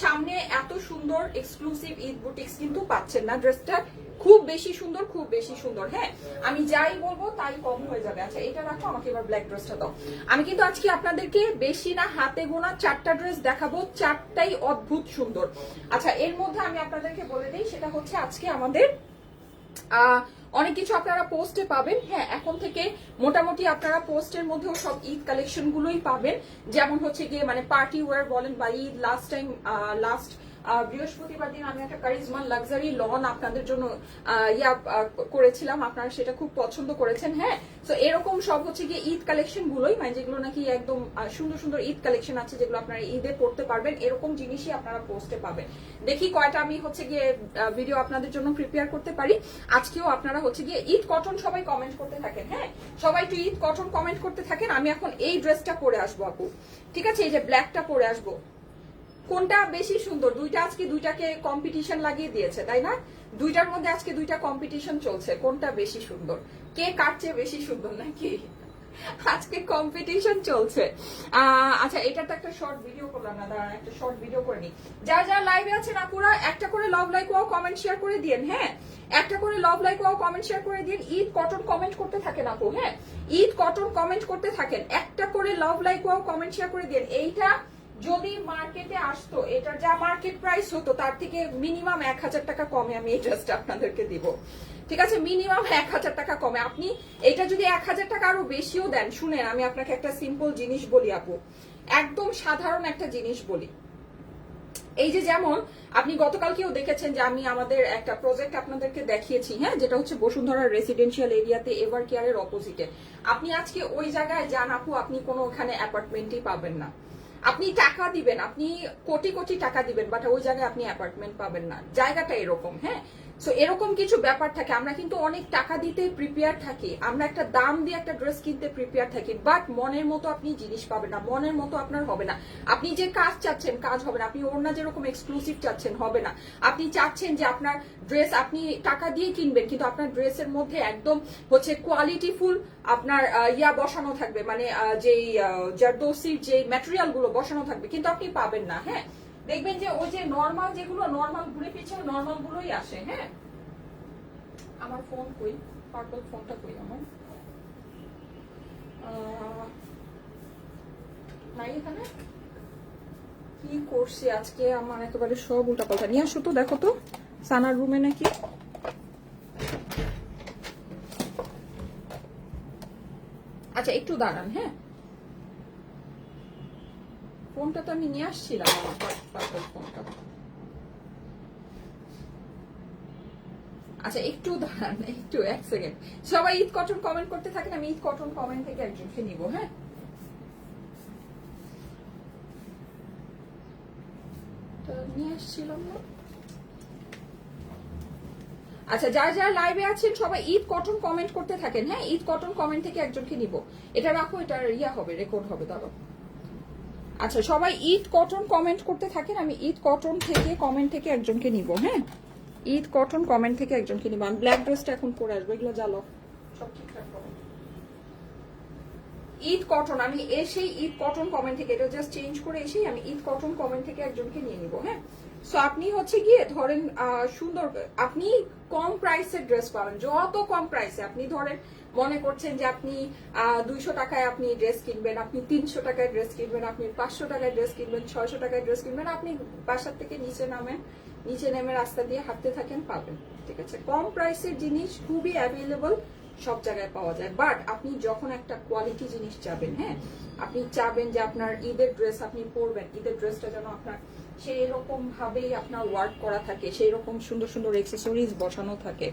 সামনে এত সুন্দর এক্সক্লুসিভ ঈদ বুটিক্স কিন্তু পাচ্ছেন না। ড্রেসটা খুব বেশি সুন্দর, খুব বেশি সুন্দর। হ্যাঁ আমি যাই বলবো তাই কম হয়ে যাবে। আচ্ছা এটা রাখো, আমাকে এবার ব্ল্যাক ড্রেসটা দাও। আমি কিন্তু আজকে আপনাদেরকে বেশি না হাতে গোনা 4টা ড্রেস দেখাবো, 4টাই অদ্ভুত সুন্দর। আচ্ছা এর মধ্যে আমি আপনাদেরকে বলে দিই, সেটা হচ্ছে আজকে আমাদের অনেক কিছু আপনারা পোস্টে পাবেন। হ্যাঁ এখন থেকে মোটামুটি আপনারা পোস্টের মধ্যেও সব ঈদ কালেকশন গুলোই পাবেন, যেমন হচ্ছে গিয়ে মানে পার্টি ওয়্যার বলেন বা ঈদ লাস্ট বৃহস্পতিবার দিন আমি একটা কারিজমান লাক্সারি লন আপনাদের জন্য করেছিলাম, আপনারা সেটা খুব পছন্দ করেছেন। হ্যাঁ তো এরকম সব হচ্ছে গিয়ে ঈদ কালেকশন গুলোই, মানে যেগুলো নাকি একদম সুন্দর সুন্দর ঈদ কালেকশন আছে যেগুলো আপনারা ঈদে পড়তে পারবেন, এরকম জিনিসই আপনারা পোস্টে পাবেন। দেখি কয়টা আমি হচ্ছে গিয়ে ভিডিও আপনাদের জন্য প্রিপেয়ার করতে পারি। আজকেও আপনারা হচ্ছে গিয়ে ঈদ কটন সবাই কমেন্ট করতে থাকেন। হ্যাঁ সবাই একটু ঈদ কটন কমেন্ট করতে থাকেন। আমি এখন এই ড্রেসটা পরে আসবো আপু, ঠিক আছে, এই যে ব্ল্যাকটা পরে আসবো। কোনটা বেশি সুন্দর? দুইটা আজকে দুইটাকে কম্পিটিশন লাগিয়ে দিয়েছে, তাই না? দুইটার মধ্যে আজকে দুইটা কম্পিটিশন চলছে, কোনটা বেশি সুন্দর, কে কার চেয়ে বেশি সুন্দর নাকি আজকে কম্পিটিশন চলছে। আচ্ছা এটা তো একটা শর্ট ভিডিও করলাম না, দাঁড়ান একটা শর্ট ভিডিও করে নি। যারা লাইভে আছেন আপুরা একটা করে love like wow comment share করে দিন। হ্যাঁ একটা করে love like wow comment share করে দিন। ঈদ কটন কমেন্ট করতে থাকেন আপু, হ্যাঁ ঈদ কটন কমেন্ট করতে থাকেন, একটা করে love like wow comment share করে দিন। এইটা যদি মার্কেটে আসতো, এটার যা মার্কেট প্রাইস হতো তার থেকে মিনিমাম 1000 টাকা কমে আমি এই ড্রেসটা আপনাদেরকে দিব, ঠিক আছে, মিনিমাম 1000 টাকা কমে। আপনি এটা যদি 1000 টাকা আরো বেশিও দেন, শুনেন আমি আপনাকে একটা সিম্পল জিনিস বলি আপু, একদম সাধারণ একটা জিনিস বলি। এই যে যেমন আপনি গতকালকেও দেখেছেন যে আমি আমাদের একটা প্রজেক্ট আপনাদেরকে দেখিয়েছি, হ্যাঁ যেটা হচ্ছে বসুন্ধরা রেসিডেন্সিয়াল এরিয়াতে এভার কেয়ারের অপোজিটে। আপনি আজকে ওই জায়গায় যান আপু, আপনি কোনো ওখানে অ্যাপার্টমেন্টই পাবেন না। আপনি টাকা দিবেন, আপনি কোটি কোটি টাকা দিবেন, বাট ওই জায়গায় আপনি অ্যাপার্টমেন্ট পাবেন না। জায়গাটা এরকম। হ্যাঁ সো এরকম কিছু ব্যাপার থাকে। আমরা কিন্তু অনেক টাকা দিতে প্রিপেয়ার থাকি, আমরা একটা দাম দিয়ে একটা ড্রেস কিনতে প্রিপেয়ার থাকি, বাট মনের মতো আপনি জিনিস পাবেন না, মনের মতো আপনার হবে না। আপনি যে কাজ চাচ্ছেন কাজ হবে না, আপনি ওড়না যেরকম এক্সক্লুসিভ চাচ্ছেন হবে না। আপনি চাচ্ছেন যে আপনার ড্রেস আপনি টাকা দিয়ে কিনবেন, কিন্তু আপনার ড্রেসের মধ্যে একদম হচ্ছে কোয়ালিটিফুল আপনার বসানো থাকবে, মানে যেই জারদৌসির যে ম্যাটেরিয়াল গুলো বসানো থাকবে, কিন্তু আপনি পাবেন না। হ্যাঁ দেখবেন যে ওই যে নর্মাল যেগুলো নর্মাল ঘুরে পিছিয়ে নর্মাল গুলোই আসে। হ্যাঁ আমার ফোন কই, পার্পল ফোনটা কই আমার, নাই এখানে। কি করছি আজকে, আমার একেবারে সব উল্টা পাল্টা নিয়ে আসো তো, দেখো তো সানার রুমে নাকি। আচ্ছা একটু দাঁড়ান, হ্যাঁ ফোনটা তো আমি নিয়ে আসছিলাম, আমার পার্পল ফোনটা। আচ্ছা একটু দাঁড়ান, একটু এক সেকেন্ড। সবাই ঈদ কটন কমেন্ট করতে থাকেন, আমি ঈদ কটন কমেন্ট থেকে একজনকে নিব। হ্যাঁ নিয়ে আসছিলাম না। আচ্ছা যারা যারা লাইভে আছেন সবাই ঈদ কটন কমেন্ট করতে থাকেন। হ্যাঁ ঈদ কটন কমেন্ট থেকে একজনকে নিব। এটা রাখো, এটা হবে, রেকর্ড হবে, দাঁড়াও। আচ্ছা সবাই ঈদ কটন কমেন্ট করতে থাকেন, আমি ঈদ কটন থেকে কমেন্ট থেকে একজনকে নিব। হ্যাঁ ঈদ কটন কমেন্ট থেকে একজনকে নিব। আমি ব্ল্যাক ড্রেসটা এখন পরে আসবো, এগুলো জ্বালো সব ঠিকঠাক করো। ঈদ কটন, আমি এসেই ঈদ কটন কমেন্ট থেকে, এটা জাস্ট চেঞ্জ করে এসেই আমি ঈদ কটন কমেন্ট থেকে একজনকে নিয়ে নিবো। হ্যাঁ, সো আপনি হচ্ছে গিয়ে ধরেন সুন্দর, আপনি কম প্রাইসের ড্রেস পাবেন, যত কম প্রাইসে আপনি ধরেন মনে করছেন যে আপনি 200 টাকায় আপনি ড্রেস কিনবেন, আপনি 300 টাকায় ড্রেস কিনবেন, আপনি 500 টাকায় ড্রেস কিনবেন, 600 টাকায় ড্রেস কিনবেন, আপনি বাসার থেকে নিচে নামেন, নিচে নেমে রাস্তা দিয়ে হাঁটতে থাকেন, পাবেন। ঠিক আছে, কম প্রাইসের জিনিস খুবই অ্যাভেলেবল, সব জায়গায় পাওয়া যায়। বাট আপনি যখন একটা কোয়ালিটি জিনিস চাবেন, হ্যাঁ, আপনি চাবেন যে আপনার ঈদের ড্রেস আপনি পরবেন, ঈদের ড্রেসটা যেন আপনার সেই রকম ভাবেই আপনার ওয়ার্ক করা থাকে, সেই রকম সুন্দর সুন্দর এক্সেসরিজ বসানো থাকে,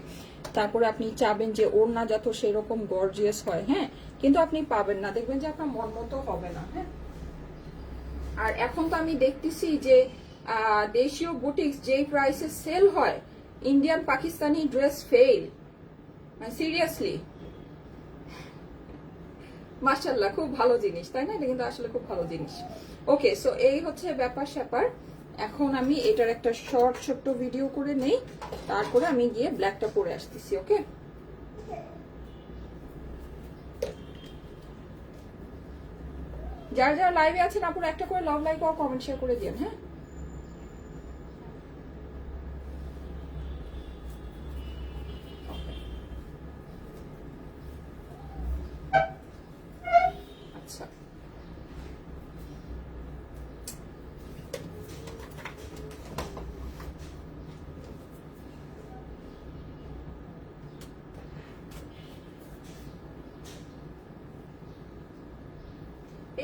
তারপরে আপনি চাবেন যে ওড়না যত সেই রকম গর্জিয়াস হয়, হ্যাঁ, কিন্তু আপনি পাবেন না, দেখবেন যে আপনার মন মতো হবে না। হ্যাঁ, আর এখন তো আমি দেখতেছি যে দেশীয় বুটিক্স যেই প্রাইসে সেল হয়, Indian Pakistani dress fail, seriously. মাশাআল্লাহ, খুব ভালো জিনিস, তাই না? এটা কিন্তু আসলে খুব ভালো জিনিস। ওকে, সো এই হচ্ছে ব্যাপার স্যাপার। এখন আমি এটার একটা শর্ট ছোট্ট ভিডিও করে নেই, তারপরে আমি গিয়ে ব্ল্যাকটা পরে আসতেছি। ওকে, যারা যারা লাইভে আছেন আপনারা একটা করে লাভ, লাইক আর কমেন্ট শেয়ার করে দিন। হ্যাঁ, আচ্ছা,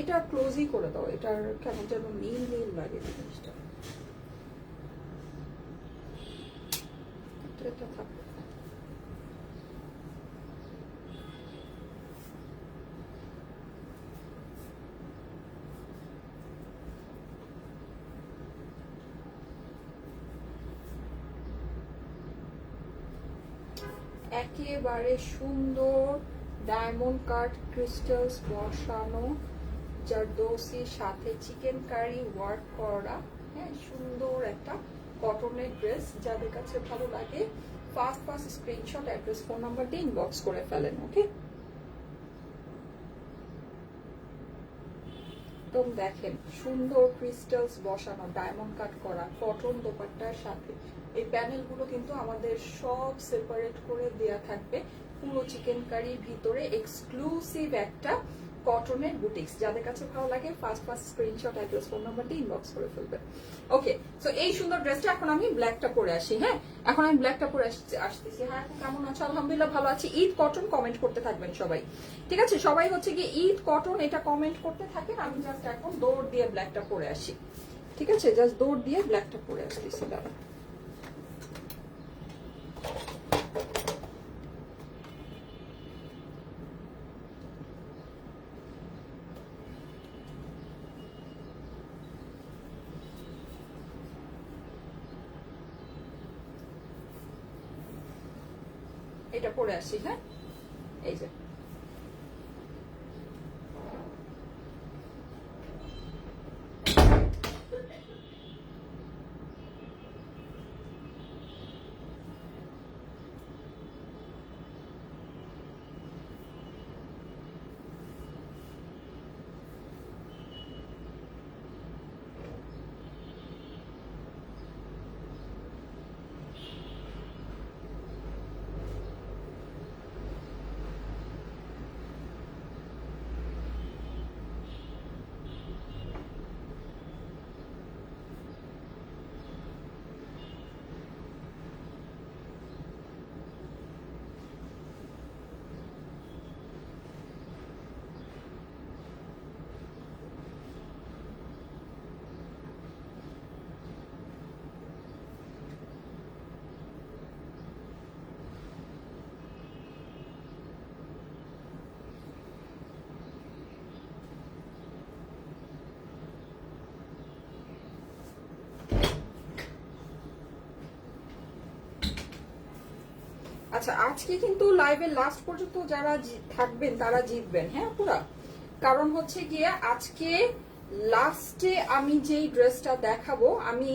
এটা ক্লোজই করে দাও, এটার কেমন যেন নীল নীল লাগে জিনিসটা, এটা থাকবে। একেবারে সুন্দর ডায়মন্ড কাট ক্রিস্টালস বসানো জারদৌসির সাথে চিকেন কারি ওয়ার্ক করা, হ্যাঁ, সুন্দর একটা কটনের ড্রেস। যাদের কাছে ভালো লাগে fast fast screenshot, address, phone number দিয়ে ইনবক্স করে ফেলেন। ওকে, তো দেখেন সুন্দর ক্রিস্টালস বসানো, ডায়মন্ড কাট করা, কটন দোপাট্টার সাথে। এই প্যানেলগুলো কিন্তু আমাদের সব সেপারেট করে দেয়া থাকবে, পুরো চিকেন কারির ভিতরে এক্সক্লুসিভ একটা কটনের বুটিক্স। যাদের কাছে ভালো লাগে first first screenshot, address, phone number দিয়ে ইনবক্স করে ফেলবেন। ওকে, সো এই সুন্দর ড্রেসটা এখন আমি ব্ল্যাকটা পরে আসি। হ্যাঁ, এখন আমি ব্ল্যাকটা পরে আসতেছি। হ্যাঁ, এখন কেমন আছো? আলহামদুলিল্লাহ ভালো আছি। ঈদ কটন কমেন্ট করতে থাকবেন সবাই, ঠিক আছে? সবাই হচ্ছে কি ঈদ কটন এটা কমেন্ট করতে থাকেন। আমি জাস্ট এখন দৌড় দিয়ে ব্ল্যাকটা পরে আসি, ঠিক আছে? জাস্ট দৌড় দিয়ে ব্ল্যাকটা পরে আসতেছি। দাঁড়া, এটা পরে আসি। হ্যাঁ, এই যে আচ্ছা, আজকে কিন্তু লাইভের লাস্ট পর্যন্ত যারা থাকবেন তারা জিতবেন। হ্যাঁ, পুরা কারণ হচ্ছে গিয়ে আজকে লাস্টে আমি যেই ড্রেসটা দেখাবো, আমি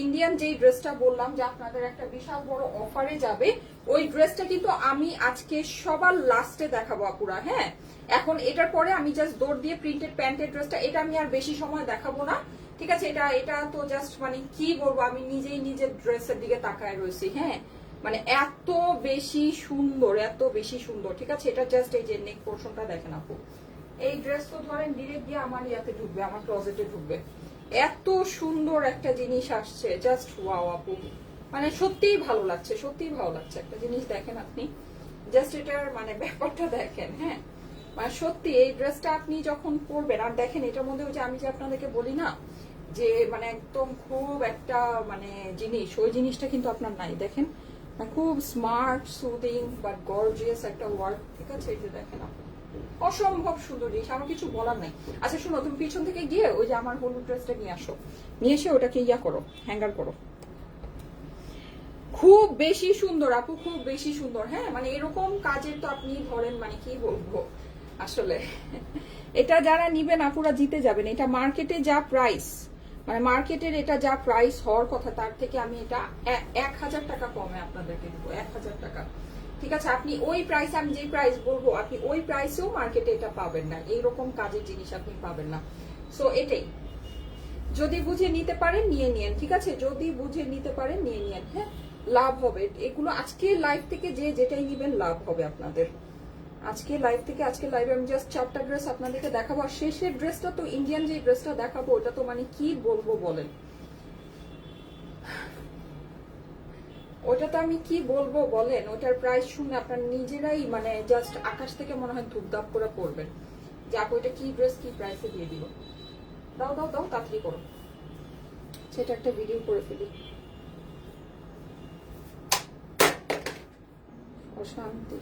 ইন্ডিয়ান যেই ড্রেসটা বললাম যে আপনাদের একটা বিশাল বড় অফারে যাবে, ওই ড্রেসটা কিন্তু আমি আজকে সবার লাস্টে দেখাবো আপুরা। হ্যাঁ, এখন এটার পরে আমি জাস্ট দৌড় দিয়ে প্রিন্টেড প্যান্টের ড্রেসটা, এটা আমি আর বেশি সময় দেখাবো না, ঠিক আছে? এটা তো জাস্ট মানে কি বলবো, আমি নিজেই নিজের ড্রেসের দিকে তাকায় রয়েছি। হ্যাঁ, মানে এত বেশি সুন্দর, এত বেশি সুন্দর, ঠিক আছে? এটা জাস্ট এই যে নেক পোর্শনটা দেখেন আপু, এই ড্রেস তো ধরেন ডিরেক্ট গিয়ে আমার ইয়াতে ঢুকবে, আমার ক্লোজেটে ঢুকবে। এত সুন্দর একটা জিনিস আসছে, জাস্ট ওয়াও আপু, মানে সত্যিই ভালো লাগছে, সত্যিই ভালো লাগছে। একটা জিনিস দেখেন আপনি, জাস্ট এটার মানে ব্যাপারটা দেখেন। হ্যাঁ, মানে সত্যি এই ড্রেসটা আপনি যখন পরবেন, আর দেখেন এটার মধ্যে ওই যে আমি যে আপনাদেরকে বলি না যে মানে একদম খুব একটা মানে জিনিস, ওই জিনিসটা কিন্তু আপনার নাই। দেখেন খুব স্মার্ট, সুদিং বাট গর্জিয়াস একটা ওয়ার্ক, ঠিক আছে? এই যে দেখেন আপনি, অসম্ভব সুন্দর জিনিস, আমার কিছু বলার নাই। আচ্ছা শুনো, তুমি পিছন থেকে গিয়ে ওই যে আমার হলুদ ড্রেসটা নিয়ে আসো, নিয়ে এসে ওটাকে ইয়া করো, হ্যাঙ্গার করো। খুব বেশি সুন্দর আপু, খুব বেশি সুন্দর। হ্যাঁ, মানে এরকম কাজের তো আপনি ধরেন মানে কি বলবো আসলে, এটা যারা নিবেন আপুরা জিতে যাবেন। এটা মার্কেটে যা প্রাইস, মানে মার্কেটের এটা যা প্রাইস হওয়ার কথা, তার থেকে আমি এটা 1000 টাকা কমে আপনাদেরকে দেবো, 1000 টাকা, ঠিক আছে? আপনি ওই প্রাইস, আমি যে প্রাইস বলবো আপনি ওই প্রাইসেও মার্কেটে এটা পাবেন না, এইরকম কাজের জিনিস আপনি পাবেন না। সো এটাই, যদি বুঝে নিতে পারেন নিয়ে নিয়েন, ঠিক আছে? যদি বুঝে নিতে পারেন নিয়ে নিয়েন। হ্যাঁ, লাভ হবে এগুলো। আজকে লাইভ থেকে যে যেটাই নিবেন লাভ হবে আপনাদের। আজকে লাইভ থেকে, আজকে লাইভে আমি জাস্ট 4টা ড্রেস আপনাদেরকে দেখাবো, আর শেষের ড্রেসটা তো ইন্ডিয়ান যে ড্রেসটা দেখাবো ওটা তো মানে কি বলবো বলেন, ওটা তো আমি কি বলবো বলেন, ওটার প্রাইস শুনে আপনার নিজেরাই মানে জাস্ট আকাশ থেকে মনে হয় ধূপধাপ করে পড়বেন যে আপু এটা কি ড্রেস, কি প্রাইসে দিয়ে দিব। দাও দাও দাও, তাড়াতাড়ি করো, সেটা একটা ভিডিও করে ফেলি। অশান্তি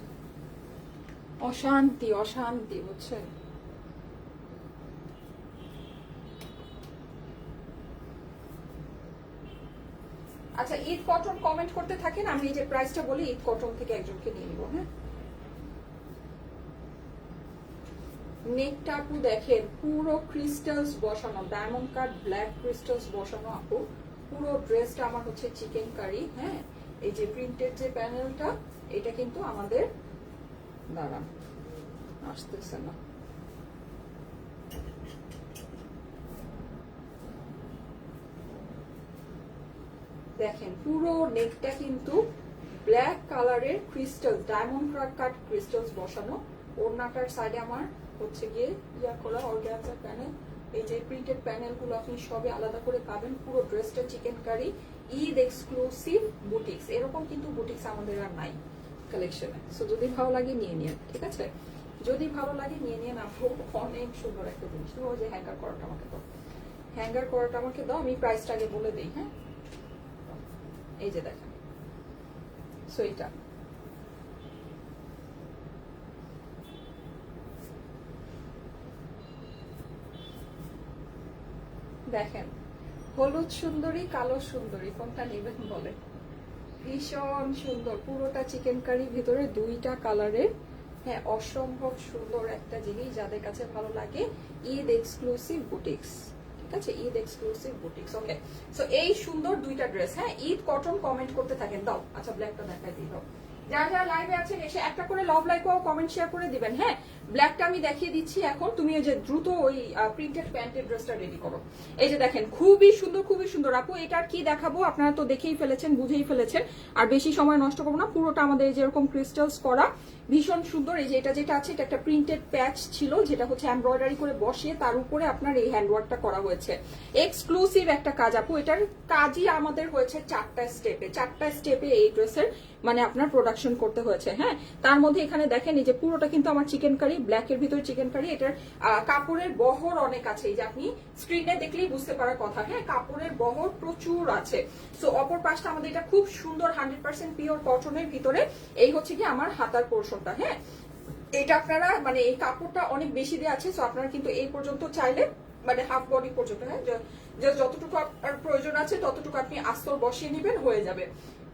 অশান্তি অশান্তি, বুঝছেন? আচ্ছা, ঈদ কটন কমেন্ট করতে থাকেন, আমি এই যে প্রাইসটা বলি ঈদ কটন থেকে একজনকে নিয়ে নিব। হ্যাঁ, নেকটা আপু দেখেন পুরো ক্রিস্টালস বসানো, ডায়মন্ড কাট ব্ল্যাক ক্রিস্টালস বসানো আপু। পুরো ড্রেসটা আমার হচ্ছে চিকেন কারি। হ্যাঁ, এই যে প্রিন্টেড যে প্যানেলটা, এটা কিন্তু আমাদের, দাঁড়ান আসতেছে না, দেখেন পুরো নেকটা কিন্তু ব্ল্যাক কালারের ক্রিস্টাল, ডায়মন্ড কাট ক্রিস্টালস বসানো। ওড়নাটার সাইডে আমার হচ্ছে গিয়ে ইয়া করা অর্গানজা প্যানেল। এই যে প্রিন্টেড প্যানেল গুলো আপনি সবে আলাদা করে পাবেন। পুরো ড্রেসটা chikankari, Eid exclusive boutiques. এরকম কিন্তু বুটিক্স আমাদের আর নাই কালেকশনে। সো যদি ভালো লাগে নিয়ে নিন, ঠিক আছে? যদি ভালো লাগে নিয়ে নিন আপু, অনেক সুন্দর একটা জিনিস। ওই যে হ্যাঙ্গার করাটা আমাকে দাও, হ্যাঙ্গার করাটা আমাকে দাও, আমি প্রাইসটা আগে বলে দিই। হ্যাঁ, এই যে দেখেন, সো এটা দেখেন, হলুদ সুন্দরী কালো সুন্দরী কোনটা নেবেন বলে, ভীষণ সুন্দর। পুরোটা চিকেন কারি, ভিতরে 2টা কালারের। হ্যাঁ, অসম্ভব সুন্দর একটা জিনিস, যাদের কাছে ভালো লাগে। ঈদ এক্সক্লুসিভ বুটিক্স, ঠিক আছে? Eid exclusive boutiques. Okay, so এই সুন্দর 2টা ড্রেস। হ্যাঁ, ঈদ কটন কমেন্ট করতে থাকেন। দাও, আচ্ছা ব্ল্যাকটা দেখাই দিই। দাও, যারা যারা লাইভে আছেন এসে একটা করে লাভ লাইক ও কমেন্ট শেয়ার করে দিবেন। হ্যাঁ, ব্ল্যাকটা আমি দেখিয়ে দিচ্ছি এখন। তুমি ওই যে দ্রুত ওই প্রিন্টেড প্যান্টের ড্রেসটা রেডি করো। এই যে দেখেন, খুবই সুন্দর, খুবই সুন্দর আপু। এটার কি দেখাবো আপনারা তো দেখেই ফেলেছেন, বুঝেই ফেলেছেন, আর বেশি সময় নষ্ট করবো না। পুরোটা আমাদের এই যেরকম ক্রিস্টালস করা, ভীষণ সুন্দর। এই যে এটা যেটা আছে, এটা একটা প্রিন্টেড প্যাচ ছিল, যেটা হচ্ছে এমব্রয়ডারি করে বসিয়ে তার উপরে আপনার এই হ্যান্ডওয়ার্কটা করা হয়েছে। এক্সক্লুসিভ একটা কাজ আপু। এটার কাজই আমাদের হয়েছে 4টা স্টেপে, 4টা স্টেপে এই ড্রেসের মানে আপনার প্রোডাকশন করতে হয়েছে। হ্যাঁ, তার মধ্যে এখানে দেখেন এই যে পুরোটা কিন্তু আমার চিকেন কারি, ব্ল্যাকের ভিতরে চিকেন কারি। এটার কাপড়ের বহর অনেক আছে, এই যে আপনি স্ক্রিনে দেখলেই বুঝতে পারার কথা। হ্যাঁ, কাপড়ের বহর প্রচুর আছে। সো অপর পাশটা আমাদের এটা খুব সুন্দর 100% পিওর কটনের ভিতরে। এই হচ্ছে কি আমার হাতার পোর্শনটা। হ্যাঁ, এটা আপনারা মানে এই কাপড়টা অনেক বেশি দেওয়া আছে, সো আপনারা কিন্তু এই পর্যন্ত চাইলে মানে হাফ বডি পর্যন্ত, হ্যাঁ, যতটুকু আপনার প্রয়োজন আছে ততটুকু আপনি আস্তর বসিয়ে নেবেন, হয়ে যাবে।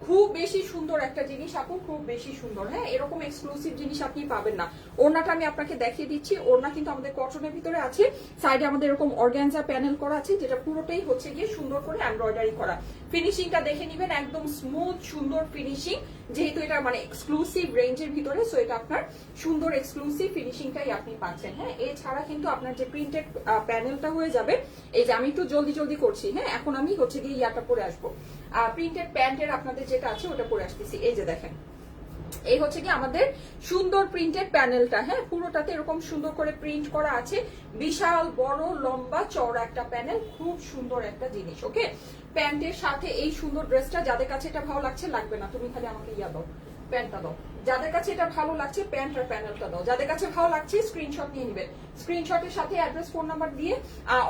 খুব বেশি সুন্দর একটা জিনিস আপু, খুব বেশি সুন্দর। হ্যাঁ, এরকম এক্সক্লুসিভ জিনিস আপনি পাবেন না। ওড়নাটা আমি আপনাকে দেখিয়ে দিচ্ছি। ওড়না কিন্তু আমাদের কটনের ভিতরে আছে, সাইডে আমাদের এরকম অর্গানজা প্যানেল করা আছে, যেটা পুরোটাই হচ্ছে গিয়ে সুন্দর করে এমব্রয়ডারি করা। ফিনিশিংটা দেখে নিবেন, একদম স্মুথ সুন্দর ফিনিশিং, যেহেতু এটা মানে এক্সক্লুসিভ রেঞ্জের ভিতরে, সো এটা আপনার সুন্দর এক্সক্লুসিভ ফিনিশিংটাই আপনি পাচ্ছেন। হ্যাঁ, এছাড়া কিন্তু আপনার যে প্রিন্টেড প্যানেলটা হয়ে যাবে, এই যে আমি একটু জলদি জলদি করছি। হ্যাঁ, এখন আমি হচ্ছে গিয়ে ইয়াটা পরে আসবো, প্রিন্টেড প্যান্টের আপনাদের যেটা আছে ওটা পরে আসতেছি। এই যে দেখেন, এই হচ্ছে কি আমাদের সুন্দর প্রিন্টেড প্যানেলটা। হ্যাঁ, পুরোটাতে এরকম সুন্দর করে প্রিন্ট করা আছে, বিশাল বড় লম্বা চওড়া একটা প্যানেল, খুব সুন্দর একটা জিনিস। ওকে, প্যান্টের সাথে এই সুন্দর ড্রেসটা, যাদের কাছে এটা ভালো লাগছে, লাগবে না তুমি খালি আমাকে ইয়া দাও, প্যান্টটা দাও। যাদের কাছে এটা ভালো লাগছে প্যান্ট আর প্যানেলটা দাও। যাদের কাছে ভালো লাগছে স্ক্রিনশট নিয়ে নেবেন, স্ক্রিনশটের সাথে অ্যাড্রেস ফোন নাম্বার দিয়ে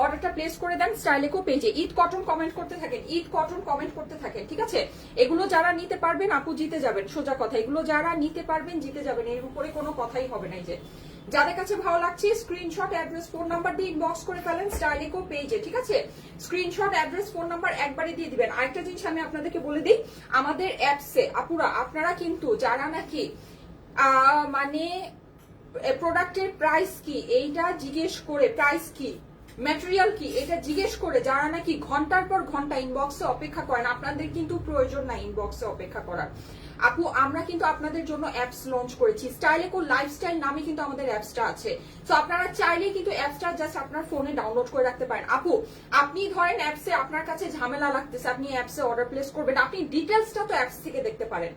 অর্ডারটা প্লেস করে দেন স্টাইলেকো পেজে। ঈদ কটন কমেন্ট করতে থাকেন, ঈদ কটন কমেন্ট করতে থাকেন, ঠিক আছে? এগুলো যারা নিতে পারবেন আপু জিতে যাবেন, সোজা কথা। এগুলো যারা নিতে পারবেন জিতে যাবেন, এর উপরে কোনো কথাই হবে না। এই যে যাদের কাছে ভালো লাগছে স্ক্রিনশট অ্যাড্রেস ফোন নাম্বার দিয়ে ইনবক্স করে ফেলেন স্টাইলেকো পেজে, ঠিক আছে? স্ক্রিনশট অ্যাড্রেস ফোন নাম্বার একবারে দিয়ে দিবেন। আরেকটা জিনিস আমি আপনাদেরকে বলে দিই, আমাদের অ্যাপসে আপুরা আপনারা কিন্তু যারা নাকি মানে প্রোডাক্টের প্রাইস কি এইটা জিজ্ঞেস করে, প্রাইস কি, ম্যাটেরিয়াল কি এটা জিজ্ঞেস করে যারা নাকি ঘন্টার পর ঘন্টা ইনবক্সে অপেক্ষা করেন, আপনাদের কিন্তু প্রয়োজন নাই ইনবক্সে অপেক্ষা করার। আপু আমরা কিন্তু আপনাদের জন্য অ্যাপস লঞ্চ করেছি, স্টাইলেকো লাইফস্টাইল নামে কিন্তু আমাদের অ্যাপসটা আছে। তো আপনারা চাইলেই কিন্তু অ্যাপসটা জাস্ট আপনার ফোনে ডাউনলোড করে রাখতে পারেন। আপু আপনি ধরেন অ্যাপসে আপনার কাছে ঝামেলা লাগতেছে, আপনি অ্যাপসে অর্ডার প্লেস করবেন, আপনি ডিটেলসটা তো অ্যাপস থেকে দেখতে পারেন,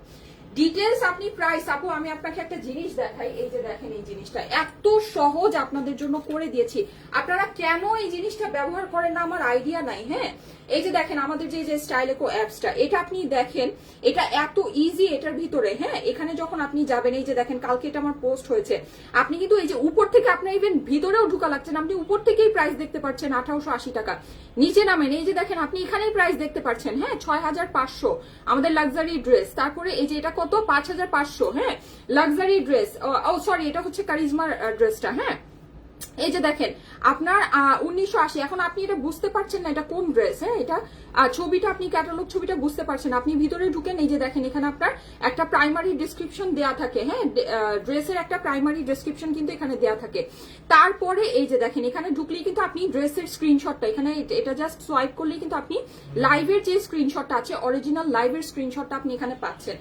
ডিটেলস আপনি প্রাইস। আপু আমি আপনাকে একটা জিনিস দেখাই, এই যে দেখেন এই জিনিসটা এত সহজ আপনাদের জন্য করে দিয়েছি, আপনারা কেন এই জিনিসটা ব্যবহার করেন না আমার আইডিয়া নাই। হ্যাঁ, এই যে দেখেন আমাদের যে স্টাইলেকো অ্যাপসটা, এটা আপনি দেখেন এটা এত ইজি এটার ভিতরে। হ্যাঁ, এখানে যখন আপনি যাবেন, এই যে দেখেন কালকে এটা আমার পোস্ট হয়েছে, আপনি কিন্তু এই যে উপর থেকে আপনার ইভেন ভিতরেও ঢুকা লাগছেন, আপনি উপর থেকেই প্রাইস দেখতে পাচ্ছেন 1880 টাকা। নিচে নামেন, এই যে দেখেন আপনি এখানেই প্রাইস দেখতে পাচ্ছেন। হ্যাঁ, 6500 আমাদের লাক্সারি ড্রেস। তারপরে এই যে এটা কত, 5500। হ্যাঁ, লাক্সারি ড্রেস, ও সরি এটা হচ্ছে কারিজমার ড্রেসটা। হ্যাঁ, এই যে দেখেন আপনার 1980। এখন আপনি এটা বুঝতে পারছেন না এটা কোন ড্রেস। হ্যাঁ, এটা ছবিটা আপনি ক্যাটালগ ছবিটা বুঝতে পারছেন, আপনি ভিতরে ঢুকেন, এই যে দেখেন এখানে আপনার একটা প্রাইমারি ডেসক্রিপশন দেয়া থাকে। হ্যাঁ, ড্রেসের একটা প্রাইমারি ডেসক্রিপশন কিন্তু এখানে দেয়া থাকে। তারপরে এই যে দেখেন এখানে ঢুকলেই কিন্তু আপনি ড্রেসের স্ক্রিনশটটা, এখানে এটা জাস্ট সোয়াইপ করলেই কিন্তু আপনি লাইভের যে স্ক্রিনশটটা আছে, অরিজিনাল লাইভের স্ক্রিনশটটা আপনি এখানে পাচ্ছেন।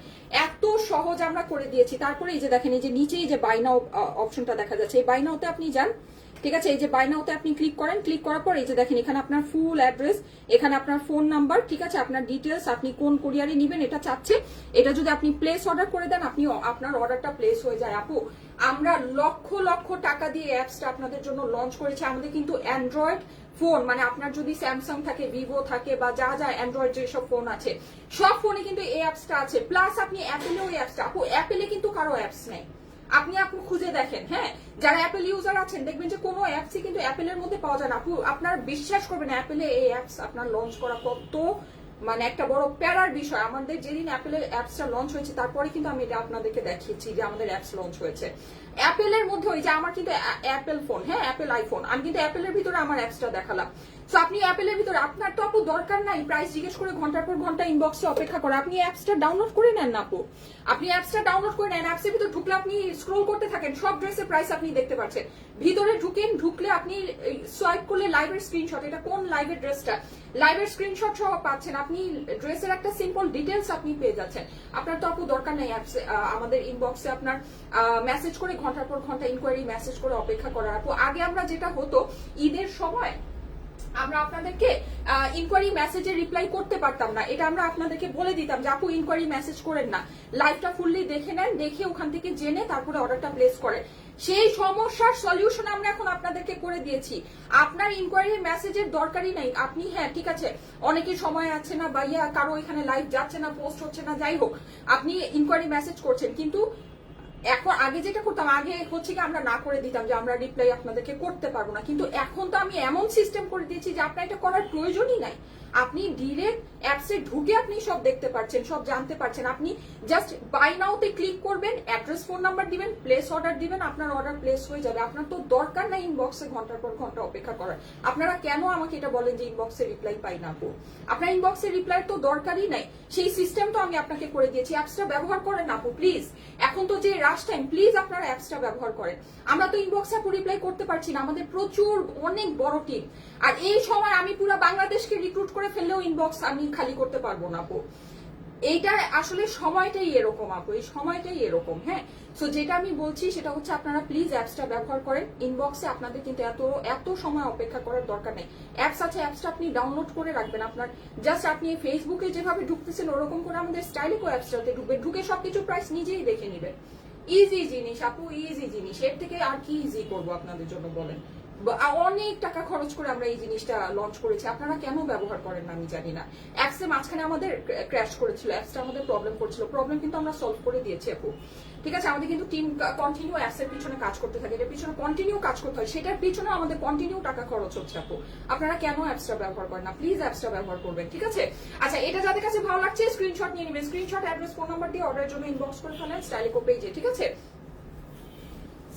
এত সহজ আমরা করে দিয়েছি। তারপরে এই যে দেখেন এই যে নিচে এই যে বাই নাও অপশনটা দেখা যাচ্ছে, এই বাই নাওতে আপনি যান, ঠিক আছে? এই যে বাই নাওতে আপনি ক্লিক করেন, ক্লিক করার পর এই যে দেখেন এখানে আপনার ফুল অ্যাড্রেস, এখানে আপনার ফোন নাম্বার, ঠিক আছে, আপনার ডিটেলস, আপনি কোন কুরিয়ারে নেবেন এটা চাচ্ছে, এটা যদি আপনি প্লেস অর্ডার করে দেন আপনি আপনার অর্ডারটা প্লেস হয়ে যায়। আপু আমরা লক্ষ লক্ষ টাকা দিয়ে অ্যাপসটা আপনাদের জন্য লঞ্চ করেছি। আমাদের কিন্তু অ্যান্ড্রয়েড ফোন, মানে আপনার যদি স্যামসাং থাকে, ভিভো থাকে, বা যা যা অ্যান্ড্রয়েড যেসব ফোন আছে সব ফোনে কিন্তু এই অ্যাপসটা আছে। প্লাস আপনি অ্যাপেলেও এই অ্যাপসটা, আপু অ্যাপেলে কিন্তু কারো অ্যাপস নেই, আপনি খুঁজে দেখেন। হ্যাঁ, যারা অ্যাপেল ইউজার আছেন দেখবেন যে কোনো অ্যাপসই কিন্তু অ্যাপেলের মধ্যে পাওয়া যায় না। আপু আপনার বিশ্বাস করবেন অ্যাপেলে এই অ্যাপস আপনার লঞ্চ করা কত মানে একটা বড় প্যারার বিষয়। আমাদের যেদিন অ্যাপেলের অ্যাপসটা লঞ্চ হয়েছে তারপরে কিন্তু আমি এটা আপনাদেরকে দেখিয়েছি যে আমাদের অ্যাপস লঞ্চ হয়েছে। অ্যাপেলের মধ্যে ওই যে আমার কিন্তু অ্যাপেল ফোন, হ্যাঁ অ্যাপেল আইফোন, আমি কিন্তু অ্যাপেলের ভিতরে আমার অ্যাপসটা দেখালাম। তো আপনি অ্যাপেলের ভিতরে, আপনার তো আপু দরকার নাই প্রাইস জিজ্ঞেস করে ঘন্টার পর ঘন্টা ইনবক্সে অপেক্ষা করা, আপনি অ্যাপসটা ডাউনলোড করে নেন না আপু, আপনি অ্যাপসটা ডাউনলোড করে নেন। অ্যাপসের ভিতরে ঢুকলে আপনি স্ক্রোল করতে থাকেন, সব ড্রেসের প্রাইস আপনি দেখতে পাচ্ছেন। ভিতরে ঢুকেন, ঢুকলে আপনি সোয়াইপ করলে লাইভের স্ক্রিনশট, এটা কোন লাইভের ড্রেসটা, লাইভের স্ক্রিনশট সহ পাচ্ছেন। আপনি ড্রেসের একটা সিম্পল ডিটেলস আপনি পেয়ে যাচ্ছেন। আপনার তো আপু দরকার নেই অ্যাপসে আমাদের ইনবক্সে আপনার মেসেজ করে ঘন্টার পর ঘন্টা ইনকোয়ারি মেসেজ করে অপেক্ষা করার। আপু আগে আমরা যেটা হতো ঈদের সময় আমরা আপনাদেরকে ইনকোয়ারি মেসেজে রিপ্লাই করতে পারতাম না, এটা আমরা আপনাদেরকে বলে দিতাম যে আপু ইনকোয়ারি মেসেজ করেন না, লাইভটা ফুললি দেখে নেন, দেখে ওখান থেকে জেনে তারপরে অর্ডারটা প্লেস করে। সেই সমস্যার সলিউশন আমরা এখন আপনাদেরকে করে দিয়েছি। আপনার ইনকোয়ারি মেসেজের দরকারই নাই। আপনি হ্যাঁ ঠিক আছে অনেকের সময় আছে না, বা কারো এখানে লাইভ যাচ্ছে না, পোস্ট হচ্ছে না, যাই হোক আপনি ইনকোয়ারি মেসেজ করছেন, কিন্তু এখন আগে যেটা করতাম, আগে হচ্ছে কি আমরা না করে দিতাম যে আমরা রিপ্লাই আপনাদেরকে করতে পারবো না, কিন্তু এখন তো আমি এমন সিস্টেম করে দিয়েছি যে আপনার এটা করার প্রয়োজনই নাই। আপনি ডিরেক্ট অ্যাপসে ঢুকে আপনি সব দেখতে পাচ্ছেন, সব জানতে পারছেন। আপনি জাস্ট বাই নাওতে ক্লিক করবেন, অ্যাড্রেস ফোন নাম্বার দিবেন, প্লেস অর্ডার দিবেন, আপনার অর্ডার প্লেস হয়ে যাবে। আপনার তো দরকার না ইনবক্সে ঘন্টার পর ঘন্টা অপেক্ষা করার। আপনারা কেন আমাকে এটা বলেন যে ইনবক্সে রিপ্লাই পাই না আপু? আপনার ইনবক্সে রিপ্লাই তো দরকারই নাই, সেই সিস্টেম তো আমি আপনাকে করে দিয়েছি। অ্যাপসটা ব্যবহার করেন আপু প্লিজ। এখন তো যে রাশ টাইম, প্লিজ আপনারা অ্যাপসটা ব্যবহার করেন। আমরা তো ইনবক্সে আপু রিপ্লাই করতে পারছি না, আমাদের প্রচুর অনেক বড় টিম। আর এই সময় আমি পুরো বাংলাদেশকে রিক্রুট করে ফেললেও ইনবক্স আমি খালি করতে পারবো না আপু। এইটা আসলে সময়টাই এরকম আপু, এই সময়টাই এরকম। হ্যাঁ, সো যেটা আমি বলছি সেটা হচ্ছে আপনারা প্লিজ অ্যাপসটা ব্যবহার করেন। ইনবক্সে আপনাদের কিন্তু এত সময় অপেক্ষা করার দরকার নেই। অ্যাপস আছে, অ্যাপসটা আপনি ডাউনলোড করে রাখবেন। আপনার জাস্ট আপনি ফেসবুকে যেভাবে ঢুকতেছেন ওরকম করে আমাদের স্টাইলিকো অ্যাপসটাতে ঢুকবেন, ঢুকে সবকিছু প্রাইস নিজেই দেখে নেবেন। ইজি জিনিস আপু, ইজি জিনিস। এর থেকে আর কি ইজি করবো আপনাদের জন্য বলেন? অনেক টাকা খরচ করে আমরা এই জিনিসটা লঞ্চ করেছি, আপনারা কেন ব্যবহার করেন না আমি জানি না। অ্যাপসের মাঝখানে আমাদের ক্র্যাশ করেছিল, অ্যাপসটা আমাদের প্রবলেম করছিল, প্রবলেম কিন্তু আমরা সলভ করে দিয়েছি আপু। ঠিক আছে, আমাদের কিন্তু টিম কন্টিনিউ অ্যাপসের পিছনে কাজ করতে থাকে, এটার পিছনে কন্টিনিউ কাজ করতে হয়, সেটার পিছনে আমাদের কন্টিনিউ টাকা খরচ হচ্ছে আপু। আপনারা কেন অ্যাপসটা ব্যবহার করেন না? প্লিজ অ্যাপসটা ব্যবহার করবেন, ঠিক আছে? আচ্ছা, এটা যাদের কাছে ভালো লাগছে স্ক্রিনশট নিয়ে নেবেন, স্ক্রিনশট অ্যাড্রেস ফোন নাম্বার দিয়ে অর্ডারের জন্য ইনবক্স করে ফেলেন স্টাইলিকো পেজে, ঠিক আছে?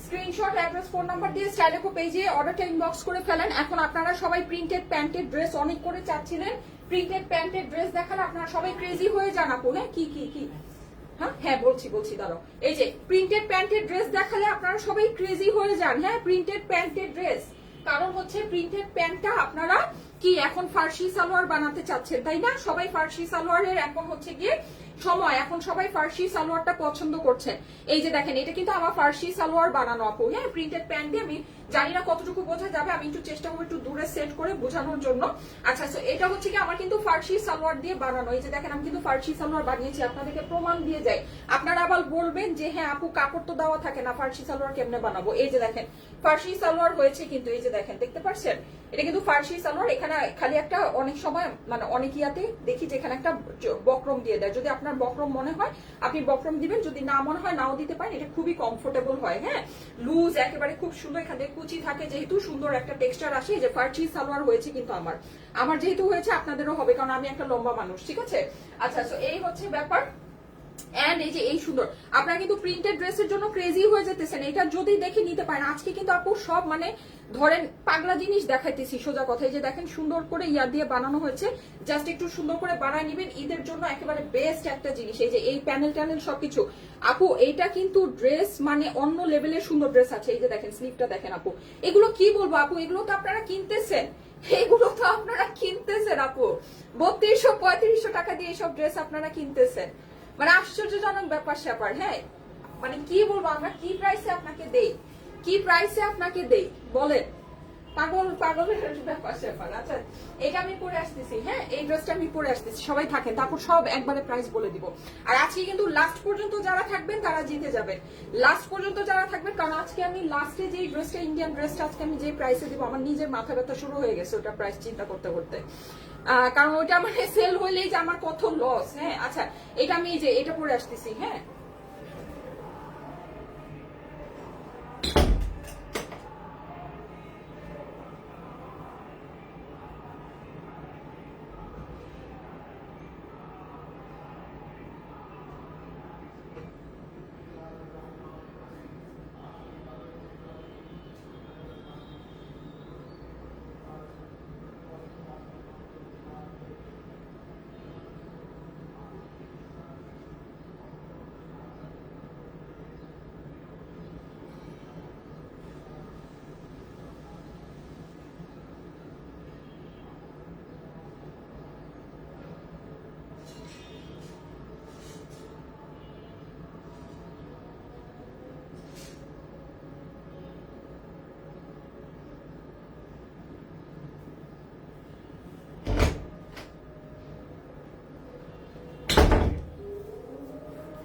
স্ক্রিনশট অ্যাড্রেস ফোন নাম্বার দিয়ে স্টাইলিকো পেজে অর্ডারটা ইনবক্স করে ফেলেন। এখন আপনারা সবাই প্রিন্টেড প্যান্টের ড্রেস অনেক করে চাচ্ছিলেন, প্রিন্টেড প্যান্টের ড্রেস দেখালে আপনারা সবাই ক্রেজি হয়ে যান আপু। হ্যাঁ, কি কি কি হ্যাঁ বলছি দাঁড়াও। এই যে প্রিন্টেড প্যান্টের ড্রেস দেখালে আপনারা সবাই ক্রেজি হয়ে যান। হ্যাঁ, প্রিন্টেড প্যান্টের ড্রেস, কারণ হচ্ছে প্রিন্টেড প্যান্টটা আপনারা কি এখন ফার্সি সালোয়ার বানাতে চাচ্ছেন, তাই না? সবাই ফার্সি সালোয়ারের এখন হচ্ছে গিয়ে সময়, এখন সবাই ফার্সি সালোয়ারটা পছন্দ করছেন। এই যে দেখেন, এটা কিন্তু আমার ফার্সি সালোয়ার বানানো আপু। হ্যাঁ, প্রিন্টেড প্যান্ট দিয়ে, আমি জানি না কতটুকু বোঝা যাবে, আমি একটু চেষ্টা করবো একটু দূরে সেট করে বোঝানোর জন্য। আচ্ছা, তো এটা হচ্ছে কি আমার কিন্তু ফার্সি সালোয়ার দিয়ে বানানো। এই যে দেখেন, আমি কিন্তু ফার্সি সালোয়ার বানিয়েছি, আপনাদেরকে প্রমাণ দিয়ে যাই। আপনারা আবার বলবেন যে হ্যাঁ আপু কাপড় তো দেওয়া থাকে না, ফার্সি সালোয়ার কেমনে বানাবো? এই যে দেখেন, ফার্সি সালোয়ার হয়েছে কিন্তু, এই যে দেখেন, দেখতে পাচ্ছেন? এটা কিন্তু ফার্সি সালোয়ার। এখানে খালি একটা, অনেক সময় মানে অনেক ইয়াতে দেখি যেখানে একটা বক্রম দিয়ে দেয়, যদি আপনার বক্রম মনে হয় আপনি বক্রম দিবেন, যদি না মনে হয় নাও দিতে পারেন। এটা খুবই কমফোর্টেবল হয়, হ্যাঁ, লুজ একেবারে খুব সুন্দর। এখানে কুচি থাকে যেহেতু, সুন্দর একটা টেক্সচার আসে। যে ফার্সি সালোয়ার হয়েছে কিন্তু আমার যেহেতু হয়েছে আপনাদেরও হবে, কারণ আমি একটা লম্বা মানুষ, ঠিক আছে? আচ্ছা, তো এই হচ্ছে ব্যাপার। এন্ড এই যে এই সুন্দর, আপনারা কিন্তু প্রিন্টেড ড্রেসের জন্য ক্রেজি হয়ে যেতেছেন, এটা যদি দেখে নিতে পারেন। আজকে কিন্তু আপু সব মানে ধরেন পাগলা জিনিস দেখাইতেছি, সোজা কথা। এই যে দেখেন, সুন্দর করে ইয়া দিয়ে বানানো হয়েছে, জাস্ট একটু সুন্দর করে বানায় নিবেন, ঈদের জন্য একেবারে বেস্ট একটা জিনিস। এই যে এই প্যানেল ট্যানেল সবকিছু আপু, এইটা কিন্তু ড্রেস মানে অন্য লেভেলের সুন্দর ড্রেস আছে। এই যে দেখেন, স্লিভটা দেখেন আপু, এগুলো কি বলবো আপু, এগুলো তো আপনারা কিনতেছেন, এগুলো তো আপনারা কিনতেছেন আপু। 3200-3500 টাকা দিয়ে এইসব ড্রেস আপনারা কিনতেছেন, মানে আশ্চর্যজনক ব্যাপার স্যাপার। হ্যাঁ, মানে কি বলবো, আমরা কি প্রাইসে আপনাকে দেই, কি প্রাইসে আপনাকে দেই বলেন? পাগলের ব্যাপার স্যাপার। আচ্ছা, এটা আমি পরে আসতেছি। হ্যাঁ, এই ড্রেসটা আমি পরে আসতেছি, সবাই থাকেন, তারপর সব একবারে প্রাইস বলে দিব। আর আজকে কিন্তু লাস্ট পর্যন্ত যারা থাকবেন তারা জিতে যাবেন, লাস্ট পর্যন্ত যারা থাকবেন। কারণ আজকে আমি লাস্টে যে ড্রেসটা, ইন্ডিয়ান ড্রেসটা আজকে আমি যে প্রাইসে দিব, আমার নিজের মাথা ব্যথা শুরু হয়ে গেছে ওটা প্রাইস চিন্তা করতে করতে। কারণ ওইটা মানে সেল হইলেই যে আমার কত লস। হ্যাঁ, আচ্ছা, এটা আমি এই যে এটা পরে আসতেছি। হ্যাঁ,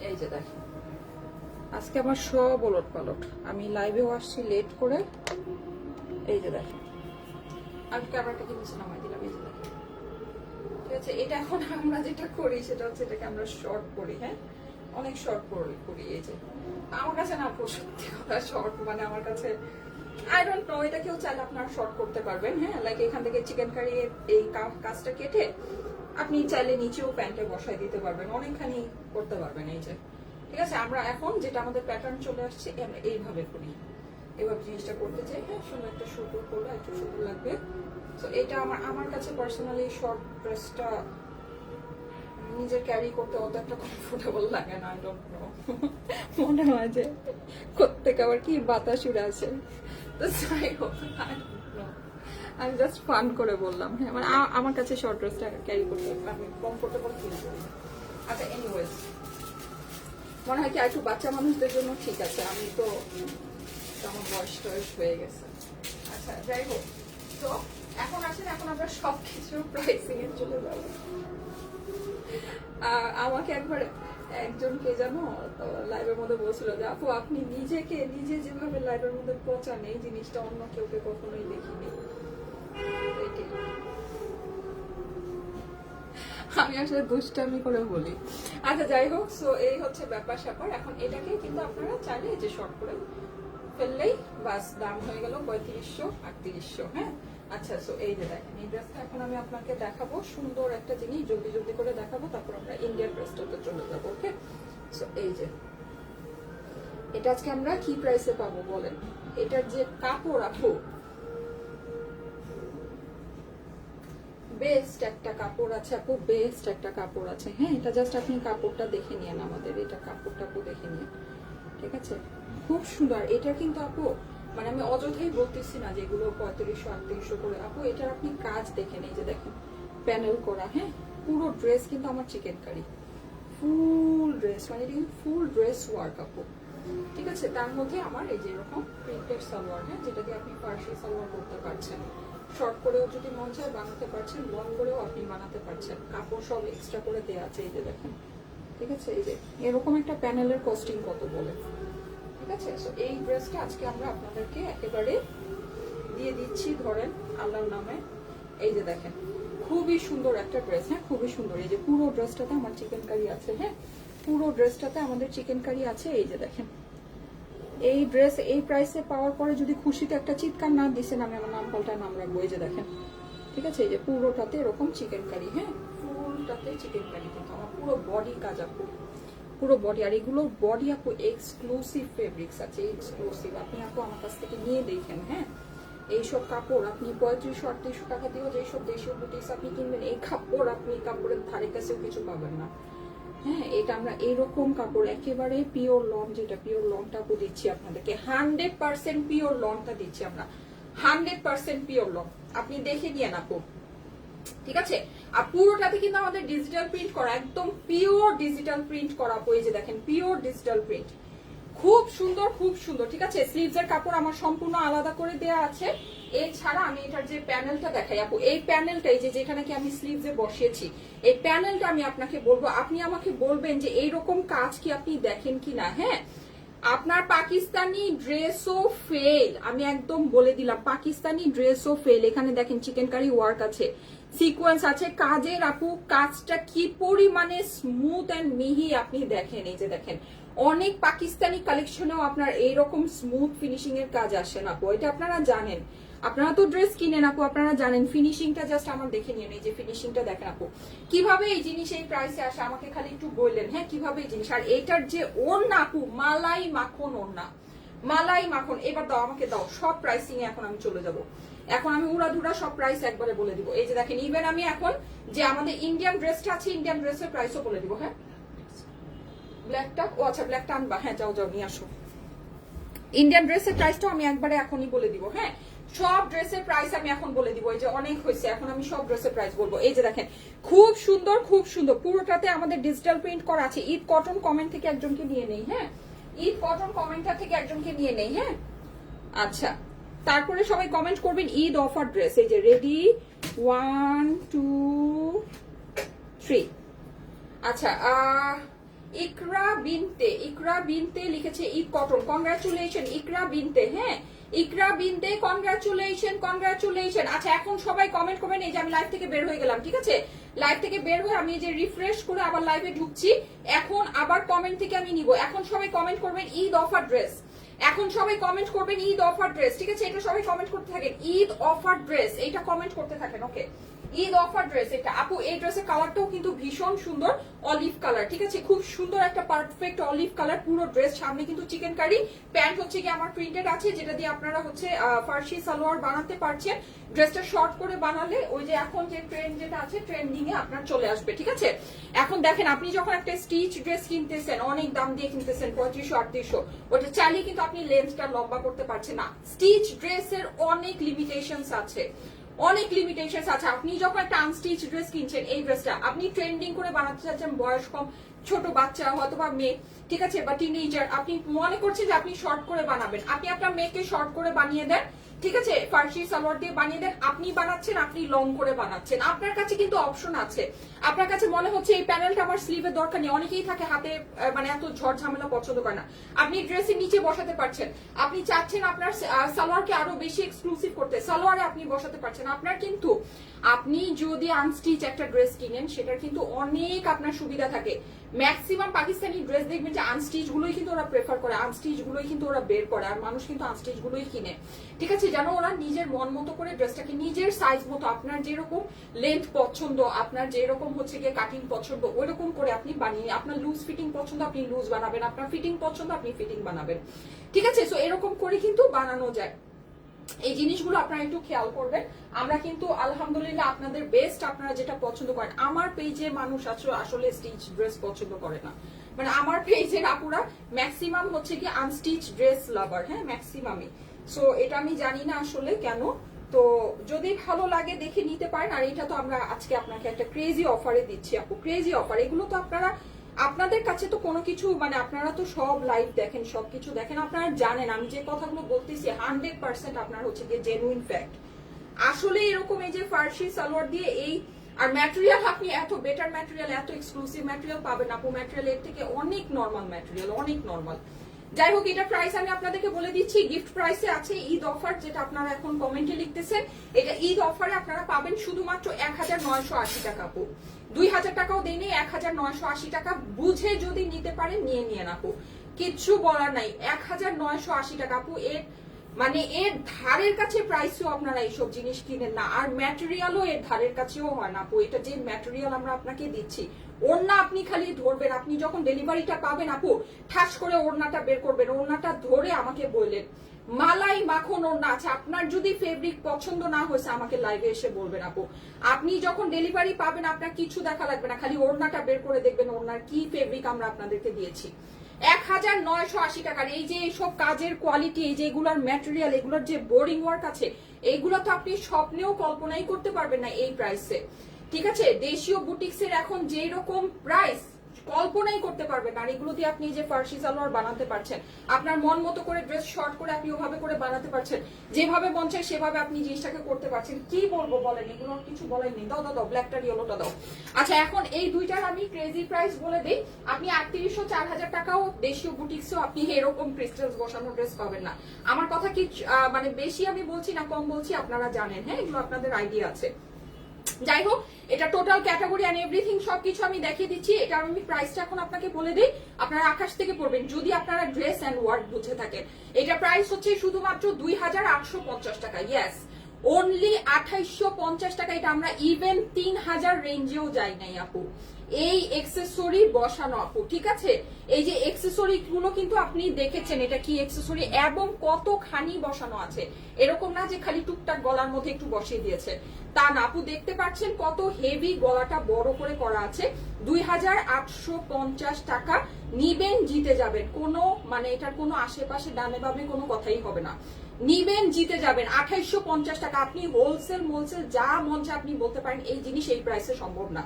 এই যে দেখেন, আজকে আমার সব ওলট পালট, আমি লাইভেও আসছি লেট করে। এই যে দেখেন, আমি ক্যামেরাটা কিনেছি নামাই দিলাম। এই যে দেখেন, ঠিক আছে? এটা এখন আমরা যেটা করি সেটা হচ্ছে এটাকে আমরা শর্ট করি। হ্যাঁ, অনেক শর্ট করি। এই যে আমার কাছে না, সত্যি কথা, শর্ট মানে আমার কাছে আই ডোন্ট নো, এটা কেউ চাইলে আপনারা শর্ট করতে পারবেন। হ্যাঁ, লাইক এখান থেকে চিকেন কারি এই কাজটা কেটে আপনি চাইলে নিচেও প্যান্টে বসাই দিতে পারবেন, অনেকখানি করতে পারবেন। এই যে ঠিক আছে, আমরা এখন যেটা আমাদের প্যাটার্ন চলে আসছে আমরা এইভাবে করি, এভাবে জিনিসটা করতে চাই। হ্যাঁ, সুন্দর একটা শুট করলে একটু সুন্দর লাগবে। তো এটা আমার কাছে পার্সোনালি শর্ট ড্রেসটা নিজে ক্যারি করতে অত একটা কমফোর্টেবল লাগে না। আই ডোন্ট নো, মনে হয় যে কোত্থেকে আবার কি বাতাস উড়ে আছে। তো যাই হোক, আমি জাস্ট ফান করে বললাম। হ্যাঁ, মানে আমার কাছে শর্ট ড্রেসটা ক্যারি করতে আমি কমফোর্টেবল ফিল করি। আচ্ছা, এনিওয়েজ, মনে হয় কি একটু বাচ্চা মানুষদের জন্য ঠিক আছে, আমি তো আমার বয়স টয়স হয়ে গেছে। আচ্ছা, যাই হোক, তো এখন আসেন, এখন আমরা সবকিছু প্রাইসিং এ চলে যাবো। আমাকে একবার একজন কে জানো লাইভের মধ্যে বলছিল যে আপু আপনি নিজেকে নিজে যেভাবে লাইভের মধ্যে পচান, এই জিনিসটা অন্য কেউকে কখনোই দেখিনি। আমি আসলে দুষ্টামি করে বলি। আচ্ছা, যাই হোক, সো এই হচ্ছে ব্যাপার স্যাপার। এখন এটাকে কিন্তু আপনারা চাইলে যে শর্ট করে ফেললেই বাস, দাম হয়ে গেল 3500 3800। হ্যাঁ, আচ্ছা, সো এই যে দেখেন এই ড্রেসটা এখন আমি আপনাকে দেখাবো, সুন্দর একটা জিনিস জলদি জলদি করে দেখাবো, তারপর আমরা ইন্ডিয়ান ড্রেসটাতে চলে যাবো। ওকে, সো এই যে এটা আজকে আমরা কি প্রাইসে পাবো বলেন? এটার যে কাপড় আপু, বেস্ট একটা কাপড় আছে আপু, বেস্ট একটা কাপড় আছে। হ্যাঁ, এটা জাস্ট আপনি কাপড়টা দেখে নিন, আমাদের এটা কাপড়টা আপু দেখে নিন, ঠিক আছে? খুব সুন্দর। এটা কিন্তু আপু মানে আমি অযথাই বলতেছি না যেগুলো 3500 3800 করে। আপু এটার আপনি কাজ দেখেন, এই যে দেখেন প্যানেল করা। হ্যাঁ, পুরো ড্রেস কিন্তু আমার চিকেন কারি, ফুল ড্রেস, মানে এটা কিন্তু ফুল ড্রেস ওয়ার্ক আপু, ঠিক আছে? তার মধ্যে আমার এই যে এরকম প্রিন্টেড সালোয়ার, হ্যাঁ, যেটা দিয়ে আপনি পার্সি সালোয়ার করতে পারছেন, শর্ট করেও যদি মন চায় বানাতে পারছেন, লং করেও আপনি বানাতে পারছেন। কাপড় সব এক্সট্রা করে দেওয়া আছে, এই যে দেখেন, ঠিক আছে? এই যে এরকম একটা প্যানেলের কস্টিং কত বলে, ঠিক আছে? সো এই ড্রেসটা আজকে আমরা আপনাদেরকে একেবারে দিয়ে দিচ্ছি, ধরেন আল্লাহর নামে। এই যে দেখেন খুবই সুন্দর একটা ড্রেস। হ্যাঁ, খুবই সুন্দর। এই যে পুরো ড্রেসটাতে আমার চিকেন কারি আছে। হ্যাঁ, পুরো ড্রেসটাতে আমাদের চিকেন কারি আছে। এই যে দেখেন এই ড্রেস এই প্রাইসে পাওয়ার পরে যদি খুশিতে একটা চিৎকার না দিছেন, আমি আমার নাম পাল্টা নাম রাখবো। এই যে দেখেন, ঠিক আছে? এই যে পুরোটাতে এরকম চিকেন কারি। হ্যাঁ, ফুলটাতে চিকেন কারি, কিন্তু আমার পুরো বডি কাজ আপু, পুরো বডি। আর এগুলোর বডি আপু এক্সক্লুসিভ ফেব্রিক্স আছে, এক্সক্লুসিভ। আপনি আপু আমার কাছ থেকে নিয়ে দেখেন। হ্যাঁ, এইসব কাপড় আপনি 3500 3800 টাকা দিয়েও যেসব দেশীয় বুটিক্স আপনি কিনবেন, এই কাপড় আপনি কাপড়ের ধারে কাছেও কিছু পাবেন না। হ্যাঁ, এটা আমরা এইরকম কাপড় একেবারে পিওর লন, যেটা পিওর লনটা আপু দিচ্ছি আপনাদেরকে, 100% পিওর লনটা দিচ্ছি আমরা, 100% পিওর লন। আপনি দেখে নিয়েন আপু, ঠিক আছে? আর পুরোটাতে কিন্তু আমাদের ডিজিটাল প্রিন্ট করা, একদম পিওর ডিজিটাল প্রিন্ট করা আপু। এই যে দেখেন পিওর ডিজিটাল প্রিন্ট, খুব সুন্দর, খুব সুন্দর, ঠিক আছে? স্লিভস এর কাপড় আমার সম্পূর্ণ আলাদা করে দেয়া আছে। এছাড়া আমি এটার যে প্যানেলটা দেখাই আপু, এই প্যানেলটা এই যে যেখানে কি আমি স্লিভস এ বসিয়েছি, এই প্যানেলটা আমি আপনাকে বলবো, আপনি আমাকে বলবেন যে এইরকম কাজ কি আপনি দেখেন কিনা। হ্যাঁ, আপনার পাকিস্তানি ড্রেসও ফেল, আমি একদম বলে দিলাম, পাকিস্তানি ড্রেসও ফেল। এখানে দেখেন চিকেন কারি ওয়ার্ক আছে, সিকোয়েন্স আছে, কাজের আপু কাজটা কি পরিমাণে স্মুথ এন্ড মিহি আপনি দেখেন। এই যে দেখেন অনেক পাকিস্তানি কালেকশনেও আপনার এইরকম স্মুথ ফিনিশিং এর কাজ আসে না আপু, এটা আপনারা জানেন। আপনারা তো ড্রেস কিনেন আপু, আপনারা জানেন। ফিনিশিংটা জাস্ট আমার দেখে নিন, এই যে ফিনিশিংটা দেখেন আপু, কিভাবে এই জিনিস এই প্রাইসে আসে আমাকে খালি একটু বললেন। হ্যাঁ, কিভাবে এই জিনিস। আর এটার যে ওড়না আপু, মালাই মাখন ওড়না, মালাই মাখন। এবার দাও আমাকে, দাও সব প্রাইসিং এ এখন আমি চলে যাব। এখন আমি উড়াধুরা সব প্রাইস একবারে বলে দিব। এই যে দেখেন, ইভেন আমি এখন যে আমাদের ইন্ডিয়ান ড্রেসটা আছে, ইন্ডিয়ান ড্রেসের প্রাইসও বলে দিব। হ্যাঁ, ব্ল্যাকটা, ও আচ্ছা ব্ল্যাকটা আনবা, হ্যাঁ যাও যাও নিয়ে আসো। ইন্ডিয়ান ড্রেসের প্রাইসটাও আমি একবারে এখনই বলে দিব। হ্যাঁ, সব ড্রেসের প্রাইস আমি এখন বলে দিব। এই যে অনেক হয়েছে, এখন আমি সব ড্রেসের প্রাইস বলবো। এই যে দেখেন খুব সুন্দর, খুব সুন্দর, পুরোটাতে আমাদের ডিজিটাল প্রিন্ট করা আছে। ঈদ কটন কমেন্ট থেকে একজনকে নিয়ে নেই। হ্যাঁ, ঈদ কটন কমেন্টটা থেকে একজনকে নিয়ে নেই। হ্যাঁ, আচ্ছা, তারপরে সবাই কমেন্ট করবেন ঈদ অফার ড্রেস। এই যে রেডি 1 2 3। আচ্ছা, ইকরা বিনতে লিখেছে ঈদ কটন, কংগ্রাচুলেশন ইকরা বিনতে। হ্যাঁ, ইকরা বিনতে কংগ্রাচুলেশন, কংগ্রাচুলেশন। আচ্ছা, এখন সবাই কমেন্ট করবেন। এই যে আমি লাইভ থেকে বের হয়ে গেলাম, ঠিক আছে? লাইভ থেকে বের হয়ে আমি যে রিফ্রেশ করে আবার লাইভে ঢুকছি, এখন আবার কমেন্ট থেকে আমি নিব। এখন সবাই কমেন্ট করবেন ঈদ অফার ড্রেস, এখন সবাই কমেন্ট করবেন ঈদ অফার ড্রেস, ঠিক আছে? এটা সবাই কমেন্ট করতে থাকেন, ঈদ অফার ড্রেস, এইটা কমেন্ট করতে থাকেন। ওকে, ঈদ অফার ড্রেস এটা আপু। এই ড্রেসের কালারটাও কিন্তু ভীষণ সুন্দর, অলিভ কালার, ঠিক আছে? খুব সুন্দর একটা পারফেক্ট অলিভ কালার পুরো ড্রেস। সামনে কিন্তু চিকেন কারি, প্যান্ট হচ্ছে কি আমার প্রিন্টেড আছে, যেটা দিয়ে আপনারা হচ্ছে ফার্সি সালোয়ার বানাতে পারছেন। ড্রেসটা শর্ট করে বানালে ওই যে এখন যে ট্রেন্ড যেটা আছে, ট্রেন্ডিং এ আপনার চলে আসবে, ঠিক আছে? এখন দেখেন, আপনি যখন একটা স্টিচ ড্রেস কিনতেছেন, অনেক দাম দিয়ে কিনতেছেন 3500-3800, ওটা চাইলে কিন্তু আপনি লেন্থটা লম্বা করতে পারছেন না। স্টিচ ড্রেসের অনেক লিমিটেশনস আছে, অনেক লিমিটেশনস আছে। আপনি যখন একটা আনস্টিচ ড্রেস কিনছেন, এই ড্রেসটা আপনি ট্রেন্ডিং করে বানাতে চাচ্ছেন, বয়স কম, ছোট বাচ্চা অথবা মেয়ে, ঠিক আছে, বা টিনেজার, আপনি মনে করছেন যে আপনি শর্ট করে বানাবেন, আপনি আপনার মেয়েকে শর্ট করে বানিয়ে দেন, ঠিক আছে, ফার্সি সালোয়ার দিয়ে বানিয়ে দেন। আপনি বানাচ্ছেন, আপনি লং করে বানাচ্ছেন, আপনার কাছে কিন্তু অপশন আছে। আপনার কাছে মনে হচ্ছে এই প্যানেলটা আমার স্লিভের দরকার নেই, অনেকেই থাকে হাতে মানে এত ঝড় ঝামেলা পছন্দ করে না, আপনি ড্রেসের নিচে বসাতে পারছেন। আপনি চাচ্ছেন আপনার সালোয়ারকে আরো বেশি এক্সক্লুসিভ করতে, সালোয়ারে আপনি বসাতে পারছেন। আপনার কিন্তু, আপনি যদি আনস্টিচ একটা ড্রেস কিনেন, সেটার কিন্তু অনেক আপনার সুবিধা থাকে। ম্যাক্সিমাম পাকিস্তানি ড্রেস দেখবেন যে আনস্টিচ গুলোই কিন্তু ওরা প্রেফার করে, আনস্টিচ গুলোই কিন্তু ওরা বের করে, আর মানুষ কিন্তু আনস্টিচ গুলোই কিনে, ঠিক আছে? যেন ওরা নিজের মন মতো করে ড্রেসটাকে নিজের সাইজ মতো, আপনার যেরকম লেন্থ পছন্দ, আপনার যেরকম হচ্ছে গিয়ে কাটিং পছন্দ, ওইরকম করে আপনি বানিয়ে, আপনার লুজ ফিটিং পছন্দ আপনি লুজ বানাবেন, আপনার ফিটিং পছন্দ আপনি ফিটিং বানাবেন, ঠিক আছে? সো এরকম করে কিন্তু বানানো যায়। এই জিনিসগুলো আপনারা একটু খেয়াল করবেন। আমরা কিন্তু আলহামদুলিল্লাহ আপনাদের বেস্ট, আপনারা যেটা পছন্দ করেন। আমার পেজে মানুষ আসলে স্টিচ ড্রেস পছন্দ করে না, মানে আমার পেজের আপুরা ম্যাক্সিমাম হচ্ছে কি আনস্টিচ ড্রেস লাভার, হ্যাঁ, ম্যাক্সিমামই। সো এটা আমি জানি না আসলে কেন। তো যদি ভালো লাগে দেখে নিতে পারেন। আর এটা তো আমরা আজকে আপনাকে একটা ক্রেজি অফারে দিচ্ছি আপু, ক্রেজি অফার। এগুলো তো আপনারা, আপনাদের কাছে তো কোনো কিছু, মানে আপনারা তো সব লাইভ দেখেন, সবকিছু দেখেন, আপনারা জানেন আমি যে কথাগুলো বলতেছি 100% আপনার হচ্ছে গিয়ে জেনুইন ফ্যাক্ট। আসলে এরকম এই যে ফার্সি সালোয়ার দিয়ে এই, আর ম্যাটেরিয়াল আপনি এত বেটার ম্যাটেরিয়াল, এত এক্সক্লুসিভ ম্যাটেরিয়াল পাবেন আপু, ম্যাটেরিয়াল এর থেকে অনেক নর্মাল ম্যাটেরিয়াল, অনেক নর্মাল। যাই হোক, এটা প্রাইস আমি আপনাদেরকে বলে দিচ্ছি, গিফট প্রাইসে আছে ঈদ অফার, যেটা আপনারা এখন কমেন্টে লিখতেছেন, এটা ঈদ অফারে আপনারা পাবেন শুধুমাত্র 1980 টাকা আপু। 2000 টাকাও দেয়নি, 1980 টাকা। বুঝে যদি নিতে পারেন নিয়ে নিয়ে আপু, কিচ্ছু বলার নাই। 1980 টাকা আপু, এর মানে এর ধারের কাছে প্রাইসও আপনারা এইসব জিনিস কিনেন না, আর ম্যাটেরিয়ালও এর ধারের কাছেও হয় না আপু। এটা যে ম্যাটেরিয়াল আমরা আপনাকে দিচ্ছি, ওড়না আপনি খালি ধরবেন, আপনি যখন ডেলিভারিটা পাবেন আপু, ঠাস করে ওড়নাটা বের করবেন, ওড়নাটা ধরে আমাকে বললেন মালাই মাখন ওড়না আছে, আপনার যদি ফেব্রিক পছন্দ না হয়েছে আমাকে লাইভে এসে বলবেন আপু। আপনি যখন ডেলিভারি পাবেন আপনার কিছু দেখা লাগবে না, খালি ওড়নাটা বের করে দেখবেন ওড়নার কি ফেব্রিক আমরা আপনাদেরকে দিয়েছি। 1980 টাকার এই যে এইসব কাজের কোয়ালিটি, এই যে এগুলোর ম্যাটেরিয়াল, এগুলোর যে বোরিং ওয়ার্ক আছে, এইগুলো তো আপনি স্বপ্নেও কল্পনাই করতে পারবেন না এই প্রাইসে, ঠিক আছে? দেশীয় বুটিক্সের এখন যে রকম প্রাইস কল্পনাই করতে পারবেন। আর এগুলো দিয়ে আপনি যে ফার্সি সালোয়ার বানাতে পারছেন, আপনার মন মতো করে ড্রেস শর্ট করে আপনি ওভাবে করে বানাতে পারছেন, যেভাবে মন চায় সেভাবে আপনি জিনিসটাকে করতে পারছেন। কি বলবো বলেন, এগুলো কিছু বলেন নেই। দাও দাও দাও, ব্ল্যাকটার ইয়েলোটা দাও। আচ্ছা, এখন এই দুইটার আমি ক্রেজি প্রাইস বলে দিই। আপনি 3800-4000 টাকাও দেশীয় বুটিক্সেও আপনি এরকম ক্রিস্টালস বসানো ড্রেস পাবেন না। আমার কথা কি মানে বেশি আমি বলছি না কম বলছি আপনারা জানেন, হ্যাঁ, এগুলো আপনাদের আইডিয়া আছে। যাই হোক, এটা টোটাল ক্যাটাগরি এন্ড এভরিথিং সবকিছু আমি দেখিয়ে দিচ্ছি। এটা আমি প্রাইসটা এখন আপনাকে বলে দিই, আপনারা আকাশ থেকে পড়বেন যদি আপনারা ড্রেস এন্ড ওয়ার্ক বুঝে থাকেন। এটা প্রাইস হচ্ছে শুধুমাত্র 2850 টাকা। ইয়েস, অনলি 2850 টাকা। এটা আমরা ইভেন 3000 রেঞ্জেও যাই নাই আপু, এই এক্সেসরি বসানো আপু, ঠিক আছে? এই যে এক্সেসরি গুলো কিন্তু আপনি দেখেছেন এটা কি এক্সেসরি এবং কতখানি বসানো আছে। এরকম না যে খালি টুকটাক গলার মধ্যে একটু বসিয়ে দিয়েছে, তা না আপু। দেখতে পাচ্ছেন কত হেভি, গলাটা বড় করে করা আছে। 2850 টাকা নিবেন, জিতে যাবেন। কোনো মানে এটার কোনো আশেপাশে ডানে বামে কোনো কথাই হবে না। নিবেন, জিতে যাবেন। 2850 টাকা। আপনি হোলসেল মোলসেল যা মন চায় আপনি বলতে পারেন, এই জিনিস এই প্রাইসে সম্ভব না।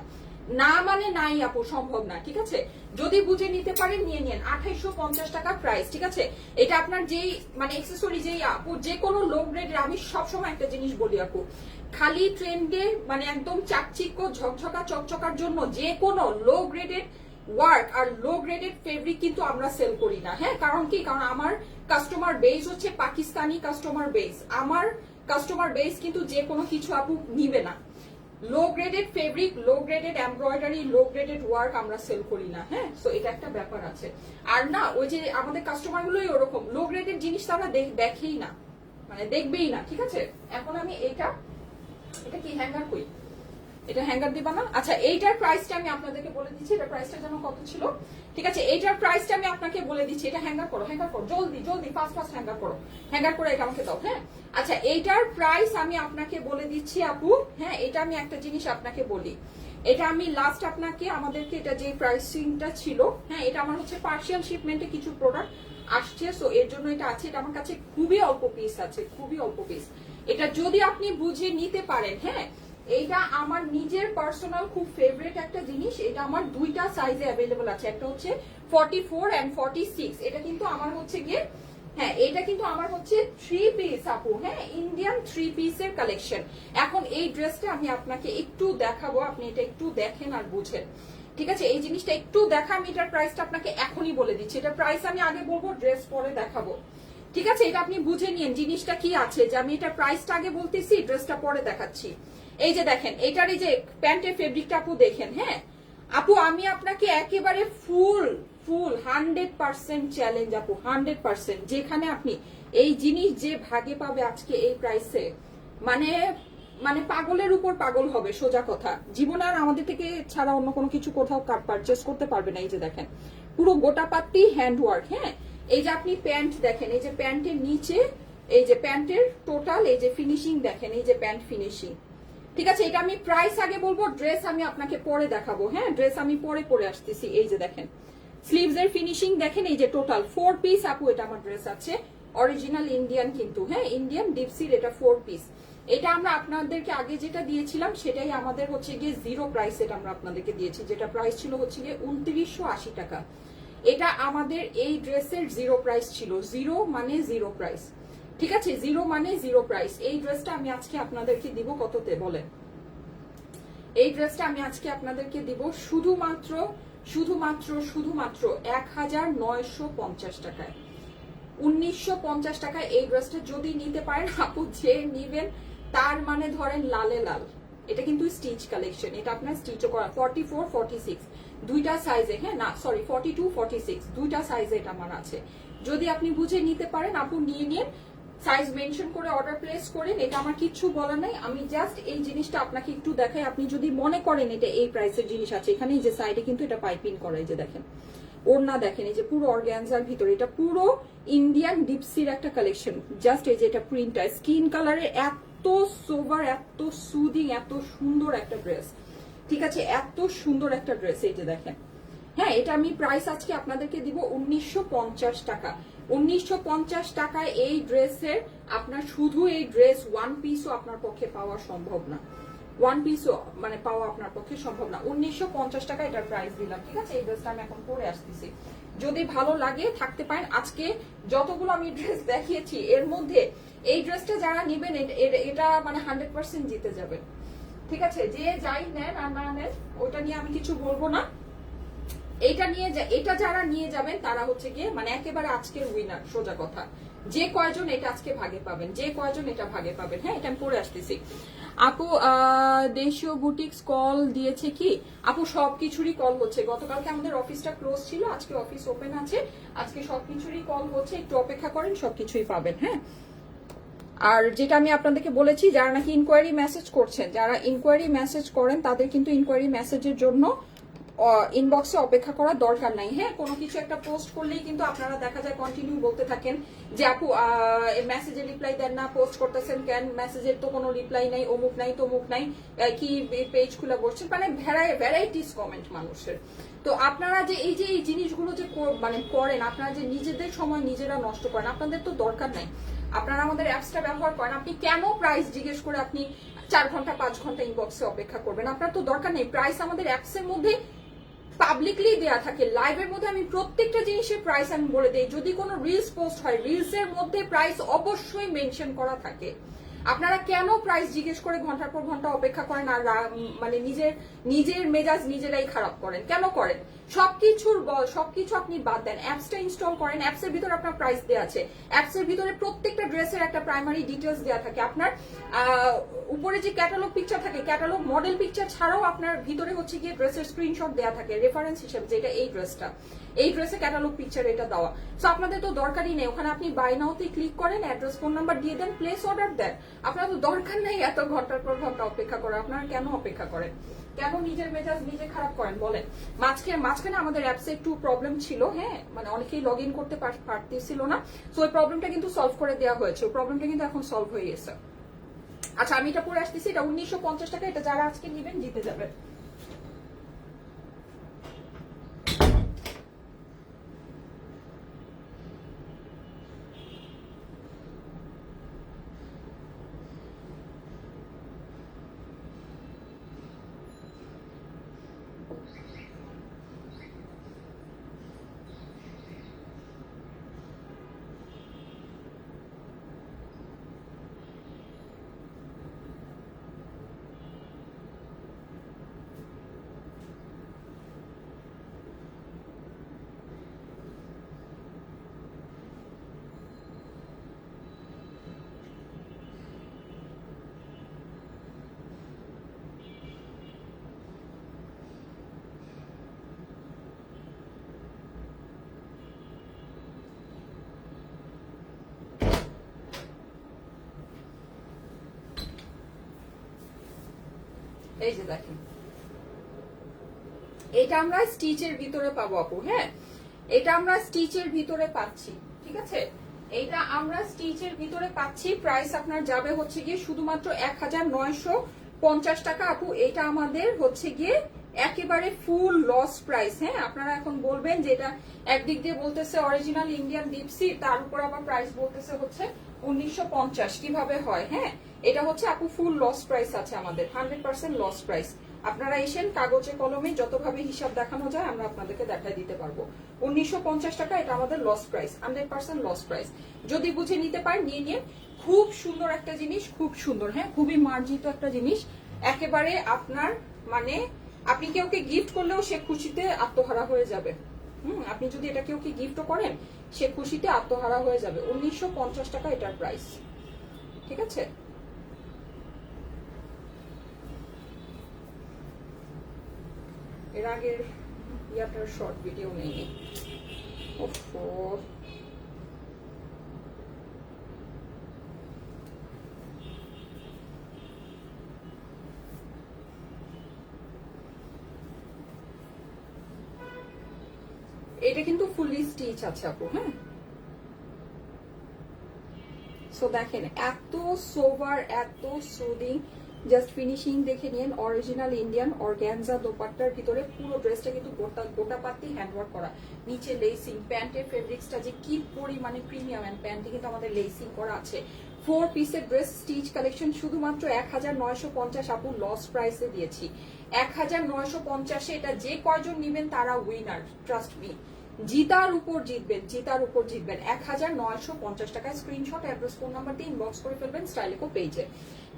না মানে নাই আপু, সম্ভব না, ঠিক আছে? যদি বুঝে নিতে পারেন নিয়ে নেন। 2850 টাকা প্রাইস, ঠিক আছে? এটা আপনার যেই মানে এক্সেসরি যেই আপু, যে কোনো লো গ্রেডের, আমি সবসময় একটা জিনিস বলি আপু, খালি ট্রেন্ডে মানে একদম চাকচিক্য ঝকঝকা চকচকার জন্য যে কোনো লো গ্রেডের ওয়ার্ক আর লো গ্রেডেড ফেব্রিক কিন্তু আমরা সেল করি না, হ্যাঁ। কারণ কি? কারণ আমার কাস্টমার বেস হচ্ছে পাকিস্তানি কাস্টমার বেস। আমার কাস্টমার বেস কিন্তু যে কোনো কিছু আপু নিবে না। লো গ্রেডেড ফেব্রিক, লো গ্রেডেড এমব্রয়ডারি, লো গ্রেডেড ওয়ার্ক আমরা সেল করি না। হ্যাঁ, সো এটা একটা ব্যাপার আছে। আর না, ওই যে আমাদের কাস্টমার গুলোই ওরকম, লো গ্রেডেড জিনিস তারা দেখেই না, মানে দেখবেই না। ঠিক আছে, এখন আমি এটা কি হ্যাঙ্গার কই, এটা হ্যাঙ্গার দিবা না? আচ্ছা, এইটার প্রাইসটা আমি আপনাদেরকে বলে দিচ্ছি। এটা প্রাইসটা যেন কত ছিল, ঠিক আছে, এইটার প্রাইসটা আমি আপনাকে বলে দিচ্ছি। এটা হ্যাঙ্গার করো, হ্যাঙ্গার করো, জলদি জলদি, ফাস্ট হ্যাঙ্গার করো, হ্যাঙ্গার করে এটা আমাকে দাও। হ্যাঁ, আচ্ছা, এইটার প্রাইস আমি আপনাকে বলে দিচ্ছি আপু। হ্যাঁ, এটা আমি একটা জিনিস আপনাকে বলি, এটা আমি লাস্ট আপনাকে আমাদেরকে এটা যে প্রাইসিংটা ছিল, হ্যাঁ, এটা আমার হচ্ছে পার্সিয়াল শিপমেন্টে কিছু প্রোডাক্ট আসছে, সো এর জন্য এটা আছে। এটা আমার কাছে খুবই অল্প পিস আছে, খুবই অল্প পিস। এটা যদি আপনি বুঝে নিতে পারেন, হ্যাঁ, এইটা আমার নিজের পার্সোনাল খুব ফেভারিট একটা জিনিস। এটা আমার দুইটা সাইজে অ্যাভেলেবল আছে, একটা হচ্ছে 44 and 46। এটা কিন্তু আমার হচ্ছে গিয়ে, হ্যাঁ, এটা কিন্তু আমার হচ্ছে 3 পিস আপু। হ্যাঁ, ইন্ডিয়ান 3 পিসের কালেকশন। এখন এই ড্রেসটা আমি আপনাকে একটু দেখাবো, আপনি এটা একটু দেখেন আর বুঝেন। ঠিক আছে, এই জিনিসটা একটু দেখা, আমি এটার প্রাইসটা আপনাকে এখনই বলে দিচ্ছি। এটার প্রাইস আমি আগে বলবো, ড্রেস পরে দেখাবো। ঠিক আছে, এটা আপনি বুঝে নিন জিনিসটা কি আছে, যে আমি এটার প্রাইসটা আগে বলতেছি, ড্রেসটা পরে দেখাচ্ছি। এই যে দেখেন, এটার এই যে প্যান্টের ফেব্রিকটা আপু দেখেন। হ্যাঁ আপু, আমি আপনাকে একেবারে ফুল 100% চ্যালেঞ্জ আপু, 100%। যেখানে আপনি এই জিনিস যে ভাগে পাবে আজকে এই প্রাইসে, মানে মানে পাগলের উপর পাগল হবে, সোজা কথা। জীবনে আর আমাদের থেকে ছাড়া অন্য কোনো কিছু কোথাও পারচেস করতে পারবে না। এই যে দেখেন, পুরো গোটা পাত্তি হ্যান্ড ওয়ার্ক। হ্যাঁ, এই যে আপনি প্যান্ট দেখেন, এই যে প্যান্টের নিচে, এই যে প্যান্টের টোটাল এই যে ফিনিশিং দেখেন, এই যে প্যান্ট ফিনিশিং। ঠিক আছে, এটা আমি প্রাইস আগে বলবো, ড্রেস আমি আপনাকে পরে দেখাবো। হ্যাঁ, ড্রেস আমি পরে আসতেছি। এই যে দেখেন, স্লিভস এর ফিনিশিং দেখেন, এই যে টোটাল 4 পিস আপু এটা আমার ড্রেস আছে, অরিজিনাল ইন্ডিয়ান কিন্তু। হ্যাঁ, ইন্ডিয়ান ডিপসির এটা 4 পিস। এটা আমরা আপনাদেরকে আগে যেটা দিয়েছিলাম সেটাই আমাদের হচ্ছে গিয়ে জিরো প্রাইস, এটা আমরা আপনাদেরকে দিয়েছি, যেটা প্রাইস ছিল হচ্ছে গিয়ে 2980 টাকা। এটা আমাদের এই ড্রেসের জিরো প্রাইস ছিল, জিরো মানে জিরো প্রাইস। ঠিক আছে, জিরো মানে জিরো প্রাইস। এই ড্রেসটা আমি আজকে আপনাদেরকে দিব কততে বলেন? এই ড্রেসটা আমি আজকে আপনাদেরকে দিব শুধুমাত্র 1950 টাকায়। 1950 টাকায় এই ড্রেসটা যদি নিতে পারেন আপু, যে নিবেন তার মানে ধরেন লালে লাল। এটা কিন্তু স্টিচ কালেকশন, এটা আপনার স্টিচও করা। 44 46 দুইটা সাইজে, হ্যাঁ না সরি 42 46 দুইটা সাইজে এটা আমার আছে। যদি আপনি বুঝে নিতে পারেন আপু, নিয়ে নিন, সাইজ মেনশন করে অর্ডার প্লেস করেন। এটা আমার কিচ্ছু বলার নাই, আমি জাস্ট এই জিনিসটা আপনাকে একটু দেখাই। আপনি যদি মনে করেন এটা এই প্রাইসের জিনিস আছে, এখানে এই যে সাইডে কিন্তু এটা পাইপিং করা, এই যে দেখেন ওড়না দেখেন, এই যে পুরো অর্গানজার ভিতরে, এটা পুরো ইন্ডিয়ান ডিপসির একটা কালেকশন। জাস্ট এই যে এটা প্রিন্টটা স্কিন কালারে, এত সোভার, এত সুদিং, এত সুন্দর একটা ড্রেস। ঠিক আছে, এত সুন্দর একটা ড্রেস, এই যে দেখেন। হ্যাঁ, এটা আমি প্রাইস আজকে আপনাদেরকে দিব 1950 টাকা। 1950 টাকায় এই ড্রেসের আপনার শুধু এই ড্রেস ওয়ান পিসও আপনার পক্ষে পাওয়া সম্ভব না, ওয়ান পিসও মানে পাওয়া আপনার পক্ষে সম্ভব না। 1950 টাকা এটার প্রাইস দিলাম। ঠিক আছে, এই ড্রেসটা আমি এখন পরে আসতেছি, যদি ভালো লাগে থাকতে পারেন। আজকে যতগুলো আমি ড্রেস দেখিয়েছি এর মধ্যে এই ড্রেসটা যারা নেবেন এটা মানে 100% জিতে যাবেন। ঠিক আছে, যে যাই নেন আর না নেন ওটা নিয়ে আমি কিছু বলবো না। এটা যারা নিয়ে যাবেন তারা হচ্ছে গিয়ে মানে একেবারে আজকের উইনার, সোজা কথা। যে কয়জন এটা আজকে ভাগে পাবেন, যে কয়জন এটা ভাগে পাবেন। হ্যাঁ, এটা আমি পরে আসতেছি। আপু দেশীয় বুটিক্স কল দিয়েছে কি? আপু সবকিছুরই কল হচ্ছে। গতকালকে আমাদের অফিসটা ক্লোজ ছিল, আজকে অফিস ওপেন আছে। আজকে সবকিছুরই কল হচ্ছে, একটু অপেক্ষা করেন, সবকিছুই পাবেন। হ্যাঁ, আর যেটা আমি আপনাদেরকে বলেছি, যারা নাকি ইনকোয়ারি মেসেজ করছেন, যারা ইনকোয়ারি মেসেজ করেন তাদের কিন্তু ইনকোয়ারি মেসেজের জন্য ইনবক্সে অপেক্ষা করার দরকার নাই। হ্যাঁ, কোনো কিছু একটা পোস্ট করলেই কিন্তু আপনারা দেখা যায় কন্টিনিউ বলতে থাকেন যে আপু মেসেজের রিপ্লাই দেন না, পোস্ট করতেছেন কেন, মেসেজের তো কোনো রিপ্লাই নাই, অমুক নাই তমুক নাই, কি পেজ খুলে বসছেন, মানে ভ্যারাইটিস কমেন্ট মানুষের। তো আপনারা যে এই জিনিসগুলো যে মানে করেন, আপনারা যে নিজেদের সময় নিজেরা নষ্ট করেন, আপনাদের তো দরকার নাই। আপনারা আমাদের অ্যাপসটা ব্যবহার করেন, আপনি কেন প্রাইস জিজ্ঞেস করে আপনি 4 ঘন্টা 5 ঘন্টা ইনবক্সে অপেক্ষা করবেন? আপনার তো দরকার নেই। প্রাইস আমাদের অ্যাপসের মধ্যে পাবলিকলি দেয়া থাকে, লাইভের মধ্যে আমি প্রত্যেকটা জিনিসের প্রাইস আমি বলে দিই। যদি কোনো রিলস পোস্ট হয়, রিলসের মধ্যে প্রাইস অবশ্যই মেনশন করা থাকে। আপনারা কেন প্রাইস জিজ্ঞেস করে ঘন্টার পর ঘন্টা অপেক্ষা করেন আর মানে নিজের মেজাজ নিজেরাই খারাপ করেন? কেন করেন? সবকিছু আপনি বাদ দেন, অ্যাপসটা ইনস্টল করেন, অ্যাপসের ভিতরে আপনার প্রাইস দেওয়া আছে, অ্যাপসের ভিতরে প্রত্যেকটা ড্রেসের একটা প্রাইমারি ডিটেলস দেওয়া থাকে, আপনার উপরে যে ক্যাটালগ পিকচার থাকে, ক্যাটালগ মডেল পিকচার ছাড়াও আপনার ভিতরে হচ্ছে গিয়ে ড্রেসের স্ক্রিনশট দেওয়া থাকে রেফারেন্স হিসেবে, যেটা এই ড্রেসটা, এই ড্রেসে ক্যাটালগ পিকচার এটা দেওয়া। সো আপনাদের তো দরকারই নেই, ওখানে আপনি বাই নাওতে ক্লিক করেন, অ্যাড্রেস ফোন নাম্বার দিয়ে দেন, প্লেস অর্ডার দেন। আপনার তো দরকার নেই এত ঘন্টার পর ঘন্টা অপেক্ষা করা। আপনারা কেন অপেক্ষা করেন? কেন নিজের মেজাজ নিজে খারাপ করেন বলেন? মাঝখানে আমাদের অ্যাপসে একটু প্রবলেম ছিল, হ্যাঁ, মানে অনেকেই লগ ইন করতে পারতেছিল না। সো ওই প্রবলেমটা কিন্তু সলভ করে দেওয়া হয়েছে, ওই প্রবলেমটা কিন্তু এখন সলভ হয়ে গেছে। আচ্ছা, আমি এটা পরে আসতেছি, এটা 1950 টাকা, এটা যারা আজকে নেবেন জিতে যাবে। এই যে দেখেন, এটা আমরা স্টিচের ভিতরে পাবো আপু, হ্যাঁ, এটা আমরা স্টিচের ভিতরে পাচ্ছি, ঠিক আছে, এটা আমরা স্টিচের ভিতরে পাচ্ছি। প্রাইস আপনার যাবে হচ্ছে গিয়ে শুধুমাত্র 1950 টাকা আপু। এটা আমাদের হচ্ছে গিয়ে একেবারে ফুল লস প্রাইস, হ্যাঁ। আপনারা এখন বলবেন যে এটা একদিক দিয়ে বলতেছে অরিজিনাল ইন্ডিয়ান ডিপসি, তার উপর আবার প্রাইস বলতেছে হচ্ছে 1950, কিভাবে হয়? হ্যাঁ, এটা হচ্ছে আপু ফুল লস প্রাইস আছে আমাদের, 100% লস প্রাইস। আপনারা এসেন, কাগজে কলমে যতভাবে হিসাব দেখানো যায় আমরা আপনাদেরকে দেখাই দিতে পারবো। 1950 টাকা, এটা আমাদের লস প্রাইস, 100% লস প্রাইস। যদি বুঝে নিতে পারেন নিয়ে নিয়ে, খুব সুন্দর একটা জিনিস, খুব সুন্দর, হ্যাঁ, খুবই মার্জিত একটা জিনিস, একেবারে আপনার মানে আপনি কেউকে গিফট করলেও সে খুশিতে আত্মহারা হয়ে যাবে। আপনি যদি এটা কেউকে গিফট করেন, সে খুশিতে আত্মহারা হয়ে যাবে। 1950 টাকা এটার প্রাইস, ঠিক আছে। এর আগের ইয়াটার শর্ট ভিডিও নেই। ওফো, এটা কিন্তু ফুললি স্টিচ আছে আপু, হ্যাঁ। সো দেখেন, এত সোভার, এত সুদিং, জাস্ট ফিনিশিং দেখে নিন। অরিজিনাল ইন্ডিয়ান অর্গানজা দোপাট্টার ভিতরে পুরো ড্রেসটা কিন্তু গোটা পাতি হ্যান্ডওয়ার্ক করা, নিচে লেসিং, প্যান্টের ফেব্রিক্সটা যে কি পরিমাণে প্রিমিয়াম, এন্ড প্যান্টে কিন্তু আমাদের লেসিং করা আছে। 4 পিসের ড্রেস স্টিচ কালেকশন শুধুমাত্র 1950 আপু লস প্রাইসে দিয়েছি। 1950-এ এটা যে কয়জন নেবেন তারা উইনার, ট্রাস্ট মি। জিতার উপর জিতবেন, জিতার উপর জিতবেন। 1950 টাকায় স্ক্রিনশট, অ্যাড্রেস, ফোন নাম্বার দিয়ে ইনবক্স করে ফেলবেন স্টাইলিকো পেজে,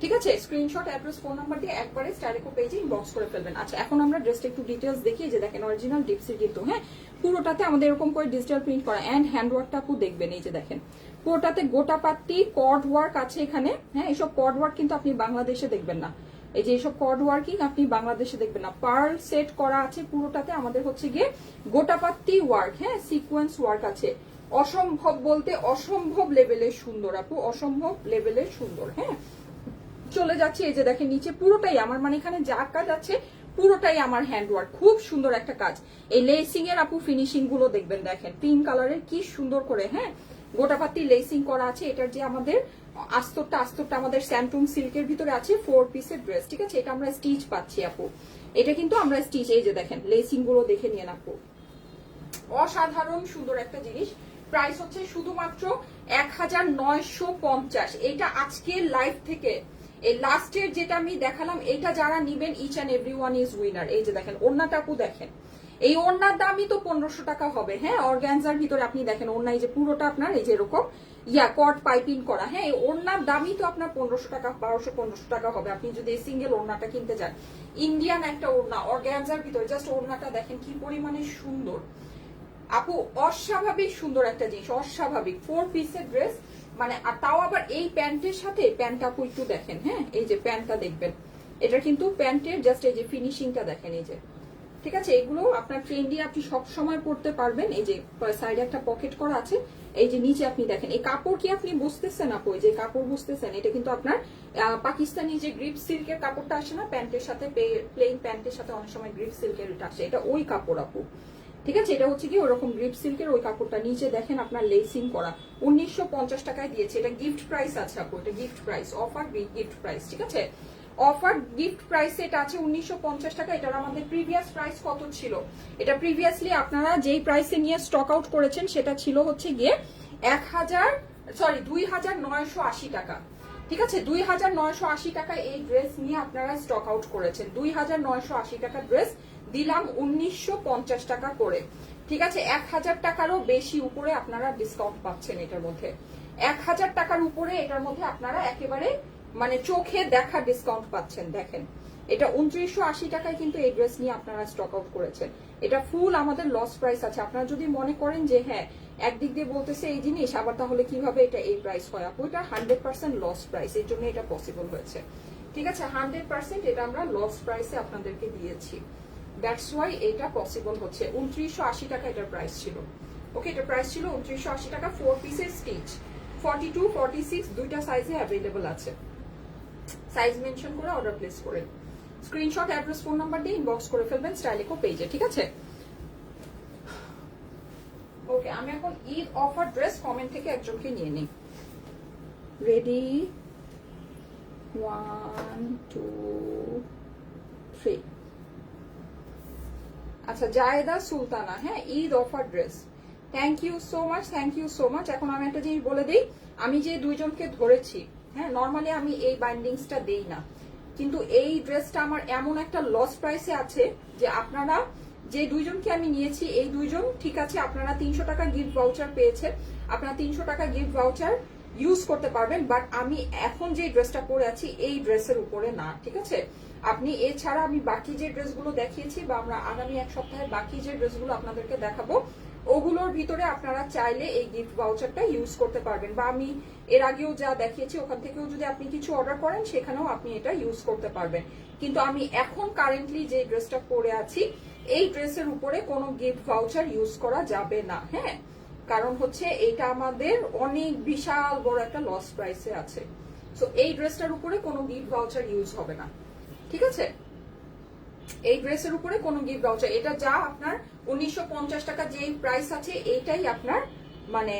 ঠিক আছে। স্ক্রিনশট, অ্যাড্রেস, ফোন নাম্বার দিয়ে একবারে স্টাইলিকো পেজে ইনবক্স করে ফেলবেন। আচ্ছা, এখন আমরা ড্রেসটা একটু ডিটেলস দেখি। যে দেখেন, অরিজিনাল ডিপসির কিন্তু, হ্যাঁ, পুরোটাতে আমাদের এরকম করে ডিজিটাল প্রিন্ট করা, এন্ড হ্যান্ডওয়ার্কটা আপু দেখবেন। এই যে দেখেন, পুরোটাতে গোটা পাত্তি কর্ড ওয়ার্ক আছে এখানে, হ্যাঁ। এইসব কর্ড ওয়ার্ক কিন্তু আপনি বাংলাদেশে দেখবেন না, এই যে এইসব কর্ড ওয়ার্কিং আপনি বাংলাদেশে দেখবেন না। পার্ল সেট করা আছে পুরোটাতে আমাদের হচ্ছে গিয়ে গোটাপাত্তি ওয়ার্ক, হ্যাঁ, সিকোয়েন্স ওয়ার্ক আছে। অসম্ভব বলতে অসম্ভব লেভেলের সুন্দর আপু, অসম্ভব লেভেলের সুন্দর, হ্যাঁ। চলে যাচ্ছে, এই যে দেখেন নিচে পুরোটাই আমার, মানে এখানে যা কাজ আছে পুরোটাই আমার হ্যান্ডওয়ার্ক, খুব সুন্দর একটা কাজ। এই লেসিং এর আপু ফিনিশিং গুলো দেখবেন, দেখেন পিঙ্ক কালারের কি সুন্দর করে, হ্যাঁ, গোটাপাত্তি লেসিং করা আছে। এটার যে আমাদের আস্তরটা আমাদের স্যান্টুম সিল্কের ভিতরে আছে, 4 পিসের ড্রেস, ঠিক আছে। এটা আমরা স্টিচ পাচ্ছি আপু, এটা কিন্তু আমরা স্টিচ, এই যে দেখেন লেসিং গুলো দেখে নিয়ে আপু, অসাধারণ সুন্দর একটা জিনিস। প্রাইস হচ্ছে শুধুমাত্র 1950। এটা আজকে লাইভ থেকে এই লাস্টের যেটা আমি দেখালাম, এটা যারা নিবেন each and everyone is winner. এই যে দেখেন ওড়নাটা আপু, দেখেন এই ওড়নার দামই তো 1500 টাকা হবে। হ্যাঁ, অর্গানজার ভিতরে আপনি দেখেন ওড়না এই যে পুরোটা আপনার এই যে এরকম কট পাইপিং করা। হ্যাঁ, এই ওড়নার দামই তো আপনার 1500 টাকা 1200-1500 টাকা হবে আপনি যদি এই সিঙ্গেল ওড়নাটা কিনতে যান। ইন্ডিয়ান একটা ওড়না অর্গানজার ভিতরে, জাস্ট ওড়নাটা দেখেন কি পরিমাণে সুন্দর আপু, অস্বাভাবিক সুন্দর একটা জিনিস, অস্বাভাবিক 4 পিসের ড্রেস মানে। আর তাও আবার এই প্যান্টের সাথে, প্যান্টটা আপু একটু দেখেন। হ্যাঁ, এই যে প্যান্টটা দেখবেন, এটা কিন্তু প্যান্টের জাস্ট এই যে ফিনিশিংটা দেখেন এই যে, ঠিক আছে। এগুলো আপনার ট্রেন্ডি, আপনি সব সময় পরতে পারবেন। এই যে সাইডে একটা পকেট করা আছে, এই যে নিচে আপনি দেখেন এই কাপড় কি আপনি বুঝতেছেন আপু, এই যে কাপড় বুঝতেছেন, এটা কিন্তু আপনার পাকিস্তানি যে গ্রিপ সিল্কের কাপড়টা আসে না প্যান্টের সাথে, প্লেন প্যান্টের সাথে অনেক সময় গ্রিপ সিল্কের এটা আসে, এটা ওই কাপড় আপু, ঠিক আছে। এটা হচ্ছে কি ওরকম গ্রিপ সিল্কের ওই কাপড়টা, নিচে দেখেন আপনার লেসিং করা। 1950 টাকায় দিয়েছে, এটা গিফট প্রাইস আছে আপু, এটা gift price, offer gift price, ঠিক আছে। অফার গিফট প্রাইসে এটা আছে 1950 টাকা। এটার আমাদের প্রিভিয়াস প্রাইস কত ছিল, এটা প্রিভিয়াসলি আপনারা যেই প্রাইসে নিয়ে স্টক আউট করেছেন সেটা ছিল হচ্ছে গিয়ে 2980 টাকা, ঠিক আছে। 2980 টাকা এই ড্রেস নিয়ে আপনারা স্টক আউট করেছেন। 2980 টাকা ড্রেস দিলাম 1950 টাকা করে, ঠিক আছে। 1000 টাকারও বেশি উপরে আপনারা ডিসকাউন্ট পাচ্ছেন এটার মধ্যে। 1000 টাকার উপরে এটার মধ্যে আপনারা একেবারে মানে চোখে দেখা ডিসকাউন্ট পাচ্ছেন। দেখেন এটা 2980 টাকায় কিন্তু এই ড্রেস নিয়ে আপনারা স্টক আউট করেছেন। এটা ফুল আমাদের লস প্রাইস আছে। আপনারা যদি মনে করেন যে হ্যাঁ একদিক দিয়ে বলতেছে এই জিনিস, আবার তাহলে কিভাবে এটা এই প্রাইস হয় আপু, এটা 100% লস প্রাইস, এর জন্য এটা পসিবল হয়েছে, ঠিক আছে। 100% এটা আমরা লস প্রাইসে আপনাদেরকে দিয়েছি, দ্যাটস ওয়াই এটা পসিবল হচ্ছে। 2980 টাকা এটার প্রাইস ছিল, ওকে। এটা প্রাইস ছিল 2980 টাকা। 4 পিসের স্টিচ, 42 46 দুইটা সাইজে অ্যাভেলেবল আছে। সাইজ মেনশন করে অর্ডার প্লেস করেন, স্ক্রিনশট, অ্যাড্রেস, ফোন নাম্বার দিয়ে ইনবক্স করে ফেলবেন স্টাইলিকো পেজে, ঠিক আছে। ওকে, আমি এখন ঈদ অফার ড্রেস কমেন্ট থেকে একজনকে নিয়ে নিই। রেডি, 1 2 3। আচ্ছা, জায়েদা সুলতানা, হ্যাঁ, Eid offer dress, thank you so much, thank you so much. এখন আমি একটা জিনিস বলে দিই, আমি যে দুইজনকে ধরেছি, হ্যাঁ, নর্মালি আমি এই বাইন্ডিংসটা দেই না, কিন্তু এই ড্রেসটা আমার এমন একটা লস প্রাইসে আছে যে আপনারা যে দুইজনকে আমি নিয়েছি এই দুইজন, ঠিক আছে, আপনারা 300 টাকা গিফট ভাউচার পেয়েছেন, আপনারা 300 টাকা গিফট ভাউচার ইউজ করতে পারবেন। বাট আমি এখন যে ড্রেসটা পরে আছি এই ড্রেসের উপরে না, ঠিক আছে। আপনি এছাড়া আমি বাকি যে ড্রেসগুলো দেখিয়েছি বা আমরা আগামী এক সপ্তাহে বাকি যে ড্রেসগুলো আপনাদেরকে দেখাবো ওগুলোর ভিতরে আপনারা চাইলে এই গিফট ভাউচারটা ইউজ করতে পারবেন, বা আমি এর আগেও যা দেখিয়েছি ওখান থেকেও যদি আপনি কিছু অর্ডার করেন সেখানেও আপনি এটা ইউজ করতে পারবেন। কিন্তু আমি এখন কারেন্টলি যে ড্রেসটা পরে আছি এই ড্রেসের উপরে কোনো গিফট ভাউচার ইউজ করা যাবে না, হ্যাঁ, কারণ হচ্ছে এটা আমাদের অনেক বিশাল বড় একটা লস প্রাইসে আছে। সো এই ড্রেসটার উপরে কোনো গিফট ভাউচার ইউজ হবে না, ঠিক আছে। এই ড্রেসের উপরে কোনো গিফট ভাউচার, এটা যা আপনার 1950 টাকা যে প্রাইস আছে এইটাই আপনার মানে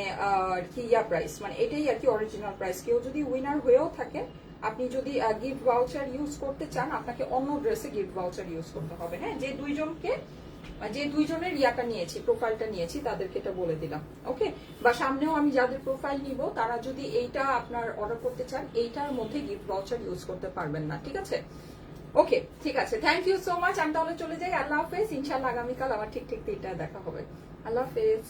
কি প্রাইস, মানে এটাই আর কি অরিজিনাল প্রাইস। কেউ যদি উইনার হয়েও থাকে, আপনি যদি গিফট ভাউচার ইউজ করতে চান আপনাকে অন্য ড্রেসে গিফট ভাউচার ইউজ করতে হবে, হ্যাঁ। যে দুইজনের ইয়াটা নিয়েছি, প্রোফাইলটা নিয়েছি, তাদেরকে এটা বলে দিলাম, ওকে। বা সামনেও আমি যাদের প্রোফাইল নিব তারা যদি এইটা আপনার অর্ডার করতে চান এইটার মধ্যে গিফট ভাউচার ইউজ করতে পারবেন না, ঠিক আছে। ওকে, ঠিক আছে, থ্যাংক ইউ সো মাচ। আমি তাহলে চলে যাই, আল্লাহ হাফেজ। ইনশাল্লাহ আগামীকাল আমার ঠিক 3টায় দেখা হবে। আল্লাহ হাফেজ।